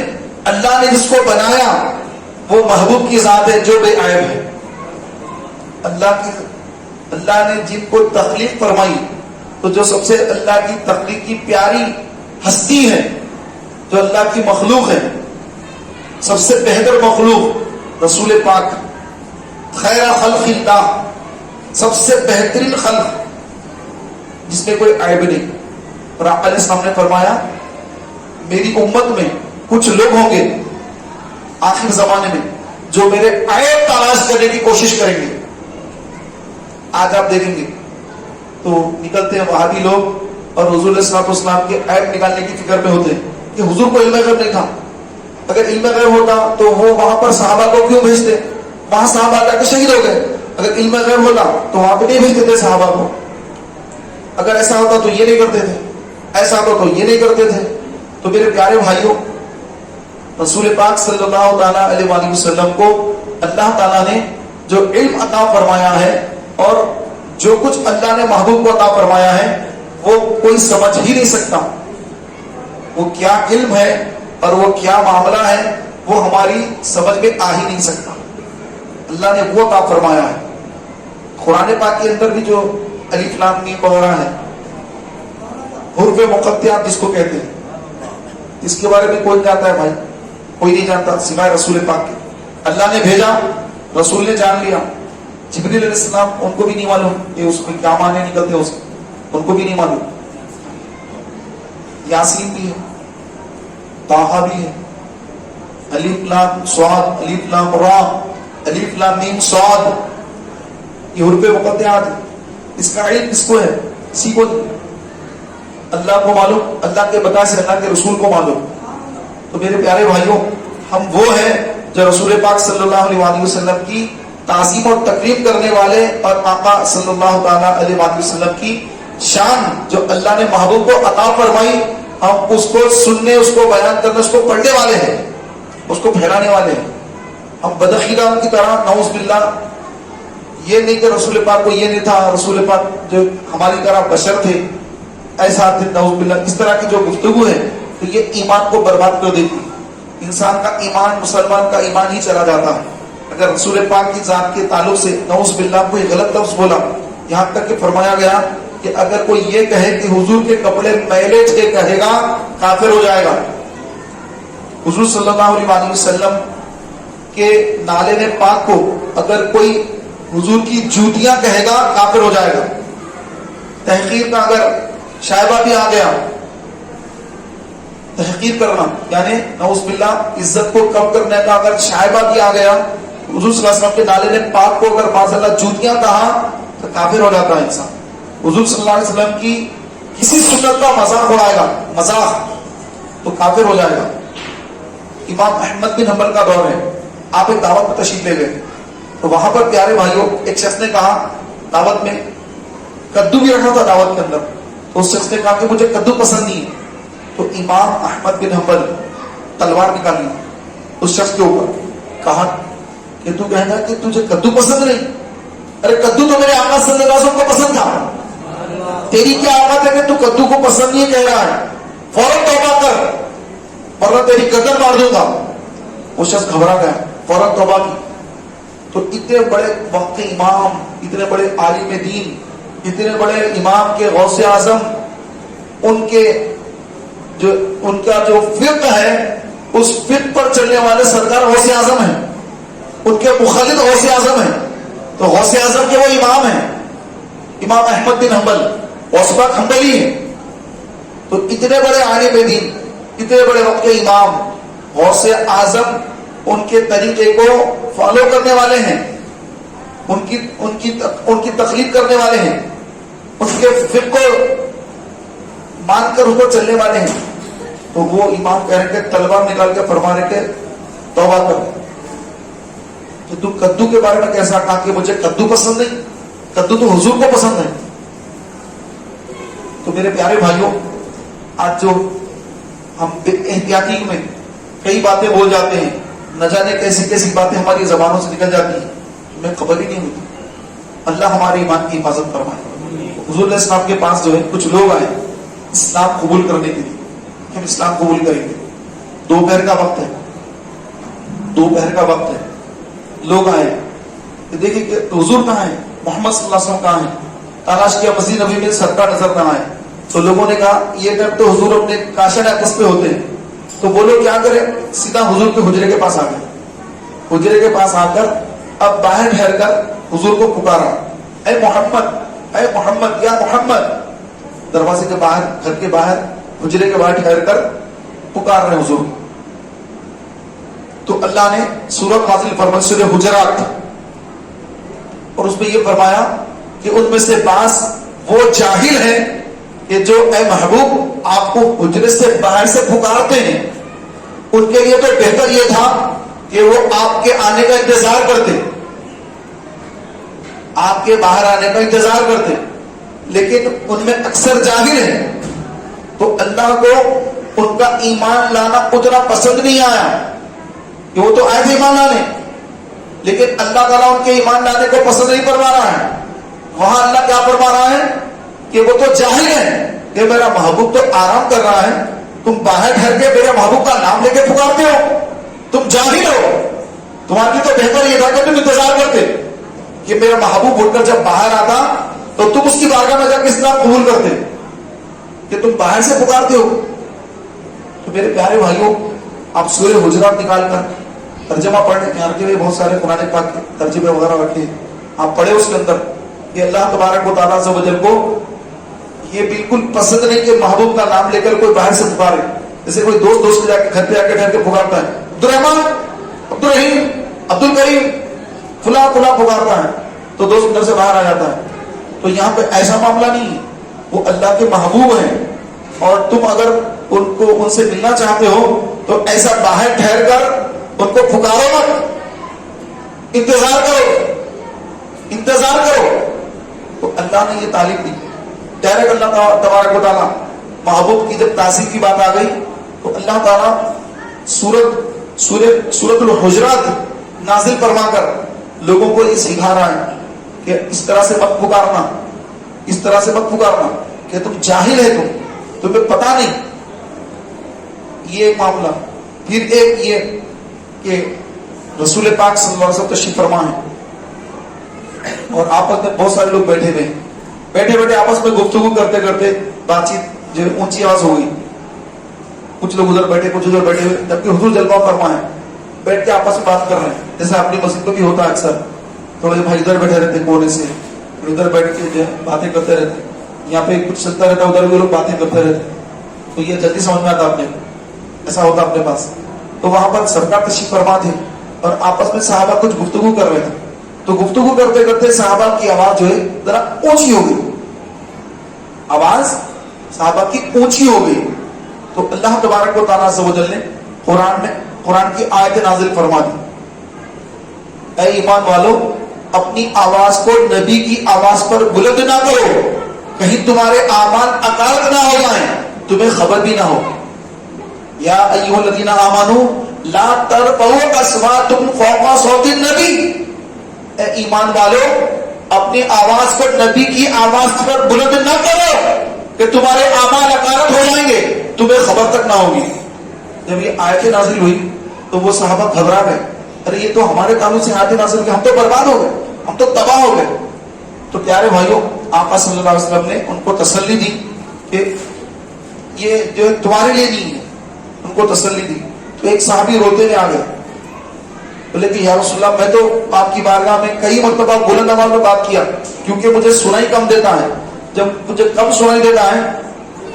اللہ نے جس کو بنایا وہ محبوب کی ذات ہے جو بے عیب ہے. اللہ نے جن کو تخلیق فرمائی، تو جو سب سے اللہ کی تخلیق کی پیاری ہستی ہے، جو اللہ کی مخلوق ہے، سب سے بہتر مخلوق رسول پاک، خیر خلق اللہ، سب سے بہترین خلق جس میں کوئی عیب نہیں. اور آقا علیہ السلام نے فرمایا، میری امت میں کچھ لوگ ہوں گے آخر زمانے میں جو میرے عیب تلاش کرنے کی کوشش کریں گے. آج آپ دیکھیں گے تو نکلتے ہیں وہابی لوگ اور حضور علیہ السلام کے عیب نکالنے کی فکر میں ہوتے ہیں کہ حضور کو علم غیب نہیں تھا. اگر علم غیب ہوتا تو وہ وہاں پر صحابہ کو کیوں بھیجتے؟ وہاں صحابہ جا کے شہید ہو گئے. اگر علم غیب ہوتا تو وہاں پہ نہیں بھیجتے تھے صحابہ کو. اگر ایسا ہوتا تو یہ نہیں کرتے تھے, ایسا ہوتا تو یہ نہیں کرتے تھے. تو میرے پیارے بھائیوں, رسول پاک صلی اللہ تعالیٰ علیہ وآلہ وسلم کو اللہ تعالیٰ نے جو علم عطا فرمایا ہے اور جو کچھ اللہ نے محبوب کو عطا فرمایا ہے وہ کوئی سمجھ ہی نہیں سکتا. وہ کیا علم ہے اور وہ کیا معاملہ ہے وہ ہماری سمجھ میں آ ہی نہیں سکتا. اللہ نے وہ عطا فرمایا ہے. قرآن پاک کے اندر بھی جو الف لام میم وغیرہ ہے, حروف مقطعات جس کو کہتے ہیں, اس کے بارے میں کوئی جانتا ہے بھائی؟ کوئی نہیں جانتا سوائے رسول پاک کے. اللہ نے بھیجا, رسول نے جان لیا. جبریل علیہ السلام ان کو بھی نہیں معلوم کہ اس میں کیا معنی نکلتے ہیں, ان کو بھی نہیں معلوم. یاسین بھی ہے, طٰہٰ بھی ہے, الف لام صاد, الف لام را, الف لام میم صاد, یہ حروف مقطعات. اس کا علم کس کو ہے؟ کسی کو نہیں. اللہ کو معلوم, اللہ کے بتا سے اللہ کے رسول کو معلوم. تو میرے پیارے بھائیوں, ہم وہ ہیں جو رسول پاک صلی اللہ علیہ وآلہ وسلم کی تعظیم اور تکریم کرنے والے, اور آقا صلی اللہ تعالیٰ علیہ وآلہ وسلم کی شان جو اللہ نے محبوب کو عطا فرمائی, ہم اس کو سننے, اس کو بیان کرنے, اس کو پڑھنے والے ہیں, اس کو پھیلانے والے ہیں. ہم بدخیرہ کی طرح نعوذ باللہ یہ نہیں کہ رسول پاک کو یہ نہیں تھا, رسول پاک جو ہماری طرح بشر تھے ایسا تھے, نعوذ باللہ اس طرح کی جو گفتگو ہے تو یہ ایمان کو برباد کر دیتی. انسان کا ایمان, مسلمان کا ایمان ہی چلا جاتا ہے اگر رسول پاک کی ذات کے تعلق سے نعوذ باللہ کوئی غلط لفظ بولا. یہاں تک کہ فرمایا گیا کہ اگر کوئی یہ کہے کہ حضور کے کپڑے میلے تھے کہے گا کافر ہو جائے گا. حضور صلی اللہ علیہ وآلہ وسلم کے نالے پاک کو اگر کوئی حضور کی جوتیاں کہے گا کافر ہو جائے گا. تحقیر کا اگر شائبہ بھی آ گیا, تحقیر کرنا یعنی نعوذ باللہ عزت کو کم کرنے کا اگر شائبہ بھی آ گیا, حضور صلی اللہ علیہ وسلم کے نالے پاک کو اگر معاذ اللہ جوتیاں کہا تو کافر ہو جاتا ہے انسان. حضور صلی اللہ علیہ وسلم کی کسی سنت کا مذاق اڑائے گا, مذاق, تو کافر ہو جائے گا. امام احمد بن حنبل کا دور ہے, آپ ایک دعوت میں تشریف لے گئے تو وہاں پر پیارے بھائیوں ایک شخص نے کہا, دعوت میں کدو بھی رکھا تھا دعوت کے اندر, تو اس شخص نے کہا کہ مجھے کدو پسند نہیں ہے. تو امام احمد بن حنبل تلوار نکالی اس شخص کے اوپر, کہا کہ تو کہنا کہ تجھے کدو پسند نہیں, ارے کدو تو میرے آقا صلی اللہ علیہ وسلم کو پسند تھا, تیری کیا آقا ہے کہ تو کدو کو پسند نہیں کہہ رہا ہے, فوراً توبہ کر ورنہ تیری گردن مار دوں گا. وہ شخص گھبرا گیا, فوراً توبہ کی. تو اتنے بڑے وقت امام, اتنے بڑے عالم دین, اتنے بڑے امام کے غوث اعظم, ان کا جو فقہ ہے اس فقہ پر چلنے والے سرکار غوث اعظم ہیں, ان کے مخالف غوث اعظم ہیں. تو غوث اعظم کے وہ امام ہیں, امام احمد بن حنبل, غوث پاک حنبلی ہیں. تو اتنے بڑے عالم دین, اتنے بڑے وقت کے امام, غوث اعظم ان کے طریقے کو فالو کرنے والے ہیں, ان کی تقلید کرنے والے ہیں, اس کے فقہ کو مان کر اس پر چلنے والے ہیں. تو وہ امام کہہ رہے کہ تلوار نکال کے فرما رہے کہ توبہ کر. تو تم کدو کے بارے میں کیسا کہا کہ مجھے کدو پسند نہیں, کدو تو حضور کو پسند ہے. تو میرے پیارے بھائیوں, آج جو ہم احتیاطی میں کئی باتیں بول جاتے ہیں, نہ جانے کیسی کیسی باتیں ہماری زبانوں سے نکل جاتی ہیں, ہمیں خبر ہی نہیں ہوتی. اللہ ہمارے ایمان کی حفاظت فرمائے. حضور علیہ السلام کے پاس جو ہے کچھ لوگ آئے اسلام قبول کرنے کے لیے, ہم اسلام قبول کریں گے. دوپہر کا وقت ہے, دوپہر کا وقت ہے, لوگ آئے کہ دیکھیں کہ حضور کہاں ہے, محمد صلی اللہ علیہ وسلم کہاں ہے. تلاش کیا مسجد نبی میں, سرکار نظر نہ آئے. تو لوگوں نے کہا یہ ٹائم تو حضور اپنے کاشن آپس پہ ہوتے ہیں. تو وہ لوگ کیا کریں, سیدھا حضور کے حجرے کے پاس آ گئے. حجرے کے پاس آ کر اب باہر ٹھہر کر حضور کو پکارا, اے محمد, اے محمد, یا محمد. دروازے کے باہر, گھر کے باہر, حجرے کے باہر ٹھہر کر پکار رہے حضور. تو اللہ نے سورت نازل فرمائی سورہ حجرات، اور اس میں یہ فرمایا کہ ان میں سے بعض وہ جاہل ہیں کہ جو اے محبوب آپ کو حجرے سے باہر سے پکارتے ہیں، ان کے لیے تو بہتر یہ تھا کہ وہ آپ کے آنے کا انتظار کرتے، آپ کے باہر آنے کا انتظار کرتے، لیکن ان میں اکثر جاہل ہیں، تو اللہ کو ان کا ایمان لانا اتنا پسند نہیں آیا کہ وہ تو آئے تھے ایمان لانے، لیکن اللہ تعالیٰ ان کے ایمان لانے کو پسند نہیں فرما رہا ہے۔ وہاں اللہ کیا فرما رہا ہے کہ وہ تو جاہل ہے کہ میرا محبوب تو آرام کر رہا ہے، تم باہر ٹھہر کے میرے محبوب کا نام لے کے پکارتے ہو، تم جاہل ہو، تمہارے تو بہتر یہ تھا کہ تم انتظار کرتے کہ میرا محبوب اٹھ کر جب باہر آتا تو تم اس کی بارگاہ میں جا کے اسلام قبول کرتے، کہ تم باہر سے پکارتے ہو۔ تو میرے پیارے بھائیوں، آپ سورہ حجرات نکال کر ترجمہ پڑھنے کے کے لیے بہت سارے قرآن پاک کے ترجمے وغیرہ رکھے ہیں، آپ پڑھے اس کے اندر کہ اللہ تبارک و تعالیٰ عز و جل کو یہ بالکل پسند نہیں کہ محبوب کا نام لے کر کوئی باہر سے پکارے، جیسے کوئی دوست کے جا کے گھر پہ آ کے ٹھہر کے پکارتا ہے، عبدالرحمان، عبدالرحیم، عبدالکریم، فلاں فلاں پکارتا ہے تو دوست گھر سے باہر آ جاتا ہے۔ تو یہاں پہ ایسا معاملہ نہیں ہے، وہ اللہ کے محبوب ہیں، اور تم اگر ان سے ملنا چاہتے ہو تو ایسا باہر ٹھہر کر ان کو پکارو مت، انتظار کرو۔ تو اللہ نے یہ تعلیم دی، ڈائریکٹ اللہ تبارک و تعالیٰ محبوب کی جب تعظیم کی بات آ گئی تو اللہ تعالیٰ سورۃ الحجرات نازل فرما کر لوگوں کو یہ سکھا رہا ہے کہ اس طرح سے مت پکارنا، اس طرح سے مت پکارنا کہ تم جاہل ہے، تمہیں پتا نہیں۔ یہ ایک معاملہ۔ پھر ایک یہ کہ رسول پاک صلی اللہ علیہ وسلم تشریف فرما ہے اور آپس میں بہت سارے لوگ بیٹھے ہوئے، بیٹھے آپس میں گفتگو کرتے کرتے بات چیت جو اونچی آواز ہو گئی، کچھ لوگ ادھر بیٹھے کچھ ادھر بیٹھے ہوئے، جبکہ حضور جلوہ فرما ہے، بیٹھ کے آپس میں بات کر رہے ہیں، جیسے اپنی مسجد میں بھی ہوتا ہے اکثر، تھوڑے بھائی ادھر بیٹھے رہتے کونے سے، ادھر بیٹھ کے جو باتیں کرتے رہتے، یہاں پہ کچھ چلتا رہتا ہے، ادھر بھی لوگ باتیں کرتے رہتے، تو یہ جلدی سمجھ میں آتا اپنے، ایسا ہوتا اپنے پاس۔ تو وہاں پر سرکار تشریف فرما تھے اور آپس میں صحابہ کچھ گفتگو کر رہے تھے، تو گفتگو کرتے کرتے صحابہ کی آواز جو ہے ذرا اونچی ہو گئی، آواز صحابہ کی اونچی ہو گئی، تو اللہ تبارک و تعالیٰ عز و جل نے قرآن کی آیت نازل فرما دی، اے ایمان والو اپنی آواز کو نبی کی آواز پر بلند نہ کرو، کہیں تمہارے اعمال اکارت نہ ہو جائیں، تمہیں خبر بھی نہ ہو۔ یا ایھا الذین آمنوا لا ترفعوا اصواتکم فوق صوت النبی، اے ایمان والو اپنی آواز کو نبی کی آواز پر بلند نہ کرو کہ تمہارے اعمال اکارت ہو جائیں گے، تمہیں خبر تک نہ ہوگی۔ جب یہ آیتیں نازل ہوئی تو وہ صحابہ گھبرا گئے، ارے یہ تو ہمارے تعلق سے آیتیں نازل کی، ہم تو برباد ہو گئے، ہم تو تباہ ہو گئے۔ تو پیارے بھائیوں، آقا صلی اللہ علیہ وسلم نے ان کو تسلی دی کہ یہ جو تمہارے لیے نہیں ہے، ان کو تسلی دی۔ تو ایک صحابی روتے ہوئے آ گئے، بولے کہ یا رسول اللہ میں تو آپ کی بارگاہ میں کئی مرتبہ بلند آواز میں بات کیا، کیونکہ مجھے سنائی کم دیتا ہے، جب مجھے کم سنائی دیتا ہے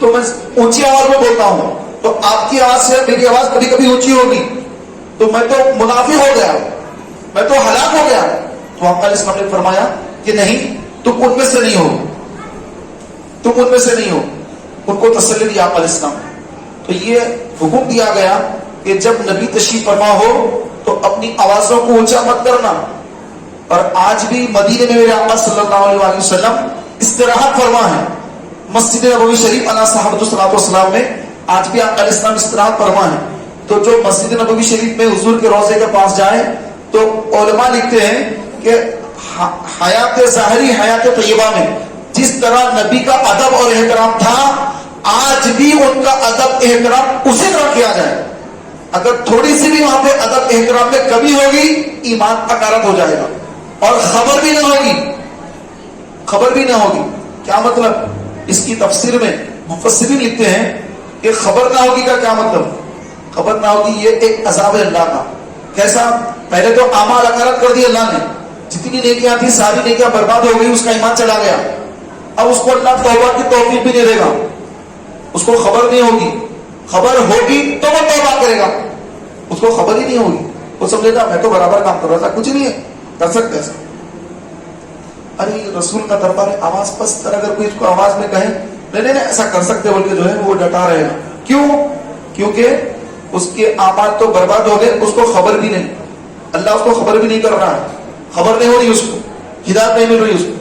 تو میں اونچی آواز میں بولتا ہوں، تو آپ کی آواز سے میری آواز کبھی کبھی اونچی ہوگی تو میں تو منافق ہو گیا، میں تو ہلاک ہو گیا۔ تو آقا علیہ السلام نے فرمایا کہ نہیں، تم ان میں سے نہیں ہو، تم ان میں سے نہیں ہو، ان کو تسلی دی آقا علیہ السلام۔ تو یہ حکم دیا گیا کہ جب نبی تشریف فرما ہو تو اپنی آوازوں کو اونچا مت کرنا۔ اور آج بھی مدینے میں میرے آقا صلی اللہ علیہ وسلم استراحت فرما ہے، مسجد نبوی شریف علی صحابۃ الصلاۃ والسلام میں آج بھی آقا علیہ السلام استراحت فرما ہے۔ تو جو مسجد نبوی شریف میں حضور کے روضے کے پاس جائیں تو علماء لکھتے ہیں کہ حیات ظاہری حیات طیبہ میں جس طرح نبی کا ادب اور احترام تھا، آج بھی ان کا ادب احترام اسی طرح کیا جائے۔ اگر تھوڑی سی بھی وہاں پہ ادب احترام میں کمی ہوگی، ایمان اکارت ہو جائے گا اور خبر بھی نہ ہوگی، خبر بھی نہ ہوگی۔ کیا مطلب؟ اس کی تفسیر میں مفسرین لکھتے ہیں کہ خبر نہ ہوگی کا کیا مطلب؟ خبر نہ ہوگی یہ ایک عذاب ہے اللہ کا۔ کیسا؟ پہلے تو اعمال اکارت کر دی اللہ نے، جتنی نیکیاں تھی ساری نیکیاں برباد ہو گئی، اس کا ایمان چلا گیا۔ اب اس کو اللہ توبہ کی توفیق بھی نہیں دے گا، اس کو خبر نہیں ہوگی، خبر ہوگی تو وہ توبہ کرے گا، اس کو خبر ہی نہیں ہوگی۔ وہ سمجھے گا میں تو برابر کام کر رہا تھا, کچھ نہیں ہے, کر سکتے ایسا. ارے رسول کا دربار ہے, آواز پست کر, اگر کوئی اس کو آواز میں کہے نہیں نہیں ایسا کر سکتے بول کے جو ہے وہ ڈٹا رہے گا. کیوں؟ کیونکہ اس کے اعمال تو برباد ہو گئے, اس کو خبر بھی نہیں, اللہ اس کو خبر بھی نہیں کر رہا ہے, خبر نہیں ہو رہی اس کو, ہدایت نہیں مل رہی اس کو.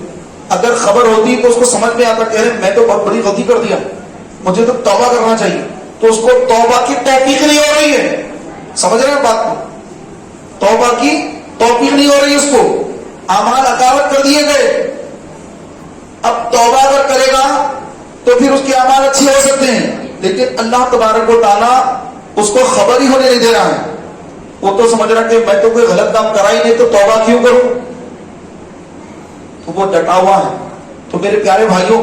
اگر خبر ہوتی تو اس کو سمجھ میں آتا کہ میں تو بہت بڑی غلطی کر دیا, مجھے تو توبہ کرنا چاہیے, تو اس کو توبہ کی توفیق نہیں ہو رہی ہے. سمجھ رہے ہیں بات کو؟ توبہ کی توفیق نہیں ہو رہی اس کو, اعمال اکاوٹ کر دیے گئے. اب توبہ اگر کرے گا تو پھر اس کے اعمال اچھے ہو سکتے ہیں, لیکن اللہ تبارک و تعالیٰ اس کو خبر ہی ہونے نہیں دے رہا ہے. وہ تو سمجھ رہا کہ میں تو کوئی غلط کام کرا ہی نہیں, تو توبہ کیوں کروں, تو وہ ڈٹا ہوا ہے. تو میرے پیارے بھائیوں,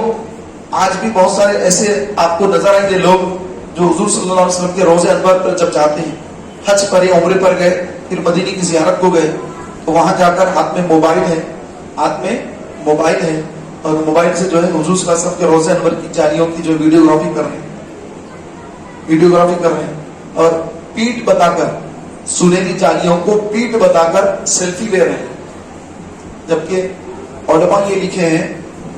آج بھی بہت سارے ایسے آپ کو نظر آئیں گے لوگ جو حضور صلی اللہ علیہ وسلم کے روضہ انور پر جب جاتے ہیں, حج پر یا عمرے پر گئے, پھر مدینے کی زیارت کو گئے, تو وہاں جا کر ہاتھ میں موبائل ہے, ہاتھ میں موبائل ہے, اور موبائل سے جو ہے حضور صلی اللہ علیہ وسلم کے روضہ انور کی جالیوں کی جو ویڈیوگرافی کر رہے ہیں, اور پیٹھ بتا کر, سنہری جالیوں کو پیٹھ بتا کر سیلفی لے رہے ہیں. جبکہ علماء یہ لکھے ہیں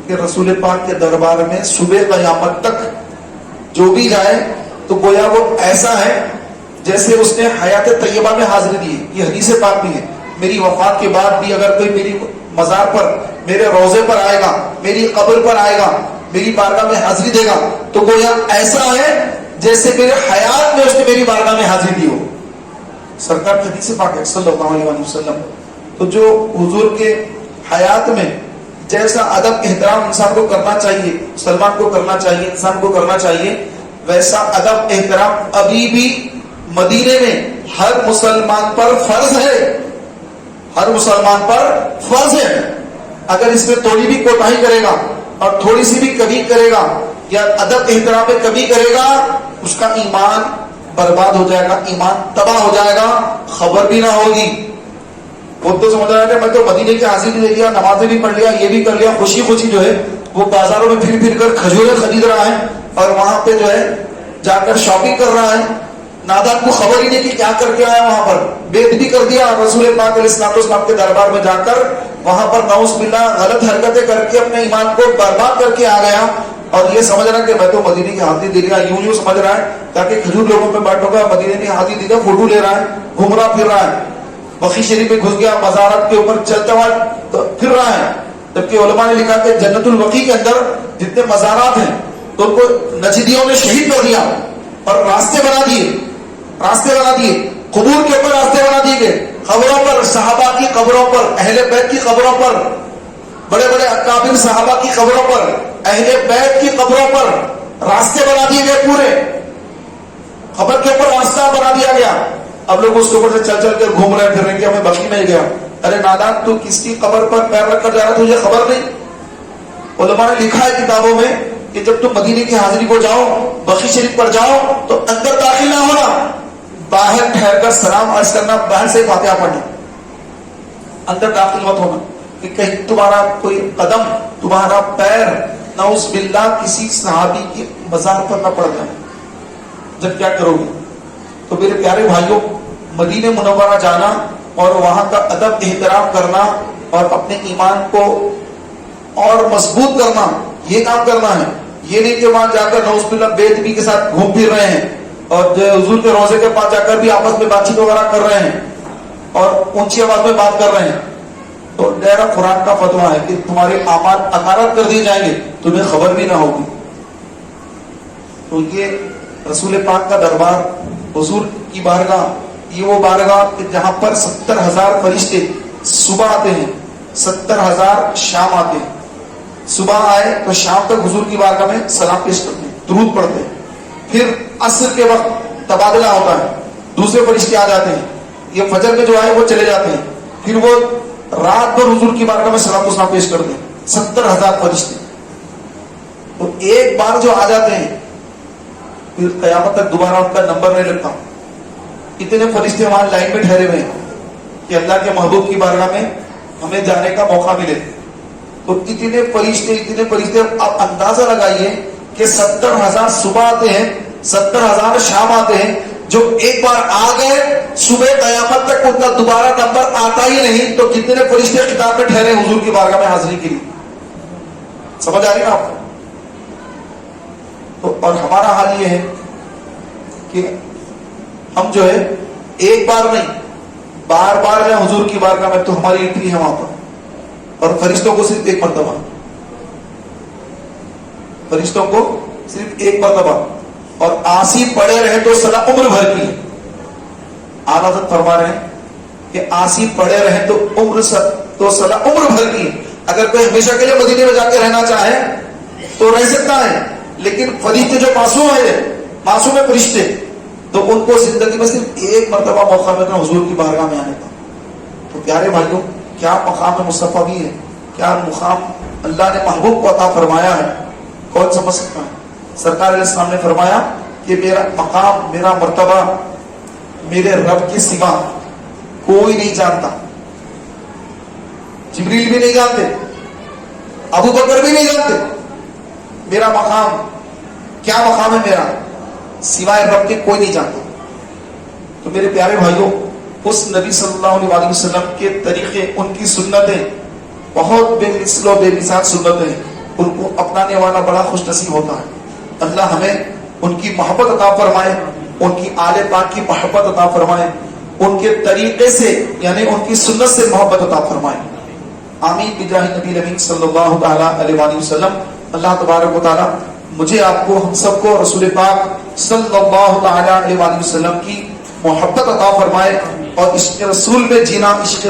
کہ رسول پاک کے دربار میں صبح قیامت تک جو بھی جائے تو گویا وہ ایسا ہے جیسے اس نے حیات طیبہ میں حاضری دی ہے. یہ حدیث پاک بھی ہے, میری وفات کے بعد بھی اگر کوئی میری مزار پر, میرے روضے پر آئے گا, میری قبر پر آئے گا, میری بارگاہ میں حاضری دے گا, تو گویا ایسا ہے جیسے میرے حیات میں اس نے میری بارگاہ میں حاضری دی ہو. سرکار کی حدیث پاک ہے صلی اللہ علیہ وسلم. تو جو حضور کے حیات میں جیسا ادب احترام انسان کو کرنا چاہیے, مسلمان کو کرنا چاہیے, انسان کو کرنا چاہیے, ویسا ادب احترام ابھی بھی مدینے میں ہر مسلمان پر فرض ہے, ہر مسلمان پر فرض ہے. اگر اس میں تھوڑی بھی کوتاہی کرے گا اور تھوڑی سی بھی کمی کرے گا یا ادب احترام میں کمی کرے گا, اس کا ایمان برباد ہو جائے گا, ایمان تباہ ہو جائے گا, خبر بھی نہ ہوگی. وہ تو سمجھ رہا ہے کہ میں تو مدینے کی حاضری دے دیا, نمازیں بھی پڑھ لیا, یہ بھی کر لیا, خوشی خوشی جو ہے وہ بازاروں میں پھر پھر کر کھجوریں خرید رہا ہے اور وہاں پہ جو ہے جا کر شاپنگ کر رہا ہے. نادان کو خبر ہی نہیں کہ کیا کر کے آیا, وہاں پر بیت بھی کر دیا, رسول پاک علیہ السلام کے دربار میں جا کر وہاں پر نعوذ باللہ غلط حرکتیں کر کے اپنے ایمان کو برباد کر کے آ گیا. اور یہ سمجھ رہا کہ میں تو مدینے کی حاضری دے رہا, یوں سمجھ رہا ہے تاکہ کھجور لوگوں پہ بیٹھوں گا, مدینے کی حاضری دے گا, فوٹو لے رہا ہے, گھوم رہا پھر رہا ہے, بقی شریف میں گھس گیا, مزارات کے اوپر چلتا ہوا پھر رہا ہے. جبکہ علماء نے لکھا کہ جنت البقیع کے اندر جتنے مزارات ہیں تو ان کو نجدیوں نے شہید کر دیا اور راستے بنا دیے, قبور کے اوپر راستے بنا دیے گئے, قبروں پر, صحابہ کی قبروں پر, اہل بیت کی قبروں پر, بڑے بڑے اکابر صحابہ کی قبروں پر, اہل بیت کی قبروں پر راستے بنا دیے گئے, پورے قبر کے اوپر راستہ بنا دیا گیا. اب لوگ اس کے اوپر سے چل چل کر گھوم رہے پھر رہے کہ ہمیں بقی میں گیا. ارے نادان, تو کس کی قبر پر پیر رکھ کر جا رہا, تجھے خبر نہیں؟ علماء نے لکھا ہے کتابوں میں کہ جب تم مدینے کی حاضری کو جاؤ, بقی شریف پر جاؤ, تو اندر داخل نہ ہونا, باہر ٹھہر کر سلام عرض کرنا, باہر سے فاتحہ پڑھنا, اندر داخل مت ہونا کہ کہیں تمہارا کوئی قدم, تمہارا پیر نعوذ باللہ کسی صحابی کی مزار پر نہ پڑ جائے. جب کیا کرو گے؟ تو میرے پیارے بھائیوں, مدینہ منورہ جانا اور وہاں کا ادب احترام کرنا اور اپنے ایمان کو اور مضبوط کرنا, یہ کام کرنا ہے. یہ نہیں کہ وہاں جا کر نعوذ باللہ بے ادبی کے ساتھ گھوم پھر رہے ہیں اور جو حضور کے روضے کے پاس جا کر بھی آپس میں بات چیت وغیرہ کر رہے ہیں اور اونچی آواز میں بات کر رہے ہیں. تو ڈیرا قرآن کا فتویٰ ہے کہ تمہارے اعمال اکارت کر دیے جائیں گے, تمہیں خبر بھی نہ ہوگی. تو یہ رسول پاک کا دربار, حضور کی بارگاہ, یہ وہ بارگاہ کہ جہاں پر 70,000 فرشتے صبح آتے ہیں, 70,000 شام آتے ہیں. صبح آئے تو شام تک حضور کی بارگاہ میں سلام پیش کرتے ہیں, درود پڑھتے ہیں. پھر عصر کے وقت تبادلہ ہوتا ہے, دوسرے فرشتے آ جاتے ہیں, یہ فجر میں جو آئے وہ چلے جاتے ہیں, پھر وہ رات بھر حضور کی بارگاہ میں سلام و سلام پیش کرتے ہیں. 70,000 فرشتے. تو ایک بار جو آ جاتے ہیں پھر قیامت تک دوبارہ ان کا نمبر نہیں لگتا. اتنے فرشتے وہاں لائن میں ٹھہرے ہوئے ہیں کہ اللہ کے محبوب کی بارگاہ میں ہمیں جانے کا موقع ملے. تو اتنے فرشتے, آپ اندازہ لگائیے کہ 70,000 صبح آتے ہیں, 70,000 شام آتے ہیں, جو ایک بار آ گئے صبح قیامت تک ان کا دوبارہ نمبر آتا ہی نہیں، تو کتنے فرشتے خطاب میں ٹھہرے حضور کی بارگاہ میں حاضری کے لیے؟ سمجھ آ رہی نا آپ کو؟ تو اور ہمارا حال یہ ہے کہ ہم جو ہے ایک بار نہیں بار بار میں حضور کی بارگاہ میں، تو ہماری انٹری ہے وہاں پر، اور فرشتوں کو صرف ایک مرتبہ، فرشتوں کو صرف ایک مرتبہ، اور آسی پڑے رہے تو صلاح عمر بھر کی۔ اعلیٰ حضرت فرما رہے ہیں کہ آسی پڑے رہے تو صلاح عمر بھر کی۔ اگر کوئی ہمیشہ کے لیے مدینے میں جا کے رہنا چاہے تو رہ سکتا ہے، لیکن فرشتے جو معصوم ہے، معصوم ہے فرشتے، تو ان کو زندگی میں صرف ایک مرتبہ موقع ملتا ہے حضور کی بارگاہ میں آنے کا۔ تو پیارے بھائیوں، کیا مقام مصطفیٰ بھی ہے، کیا مقام اللہ نے محبوب کو عطا فرمایا ہے، کون سمجھ سکتا ہے؟ سرکار علیہ السلام نے فرمایا کہ میرا مقام، میرا مرتبہ میرے رب کے سوا کوئی نہیں جانتا، جبریل بھی نہیں جانتے، ابو بکر بھی نہیں جانتے میرا مقام کیا مقام ہے میرا، سوائے رب کے کوئی نہیں جانتا۔ تو میرے پیارے بھائیوں، اس نبی صلی اللہ علیہ وسلم کے طریقے، ان کی سنتیں بہت بے مثل و بے مثال سنتیں ہیں، ان کو اپنانے والا بڑا خوش نصیب ہوتا ہے۔ اللہ ہمیں ان کی محبت عطا فرمائے، ان کی آل پاک کی محبت عطا فرمائے، ان کے طریقے سے یعنی ان کی سنت سے محبت عطا فرمائے۔ آمین بجاہ نبی امین صلی اللہ تعالی علیہ وآلہ وسلم۔ اللہ تبارک و تعالی مجھے، آپ کو، ہم سب کو رسول پاک صلی اللہ تعالی علیہ وآلہ وسلم کی محبت عطا فرمائے، اور عشق رسول میں جینا، عشق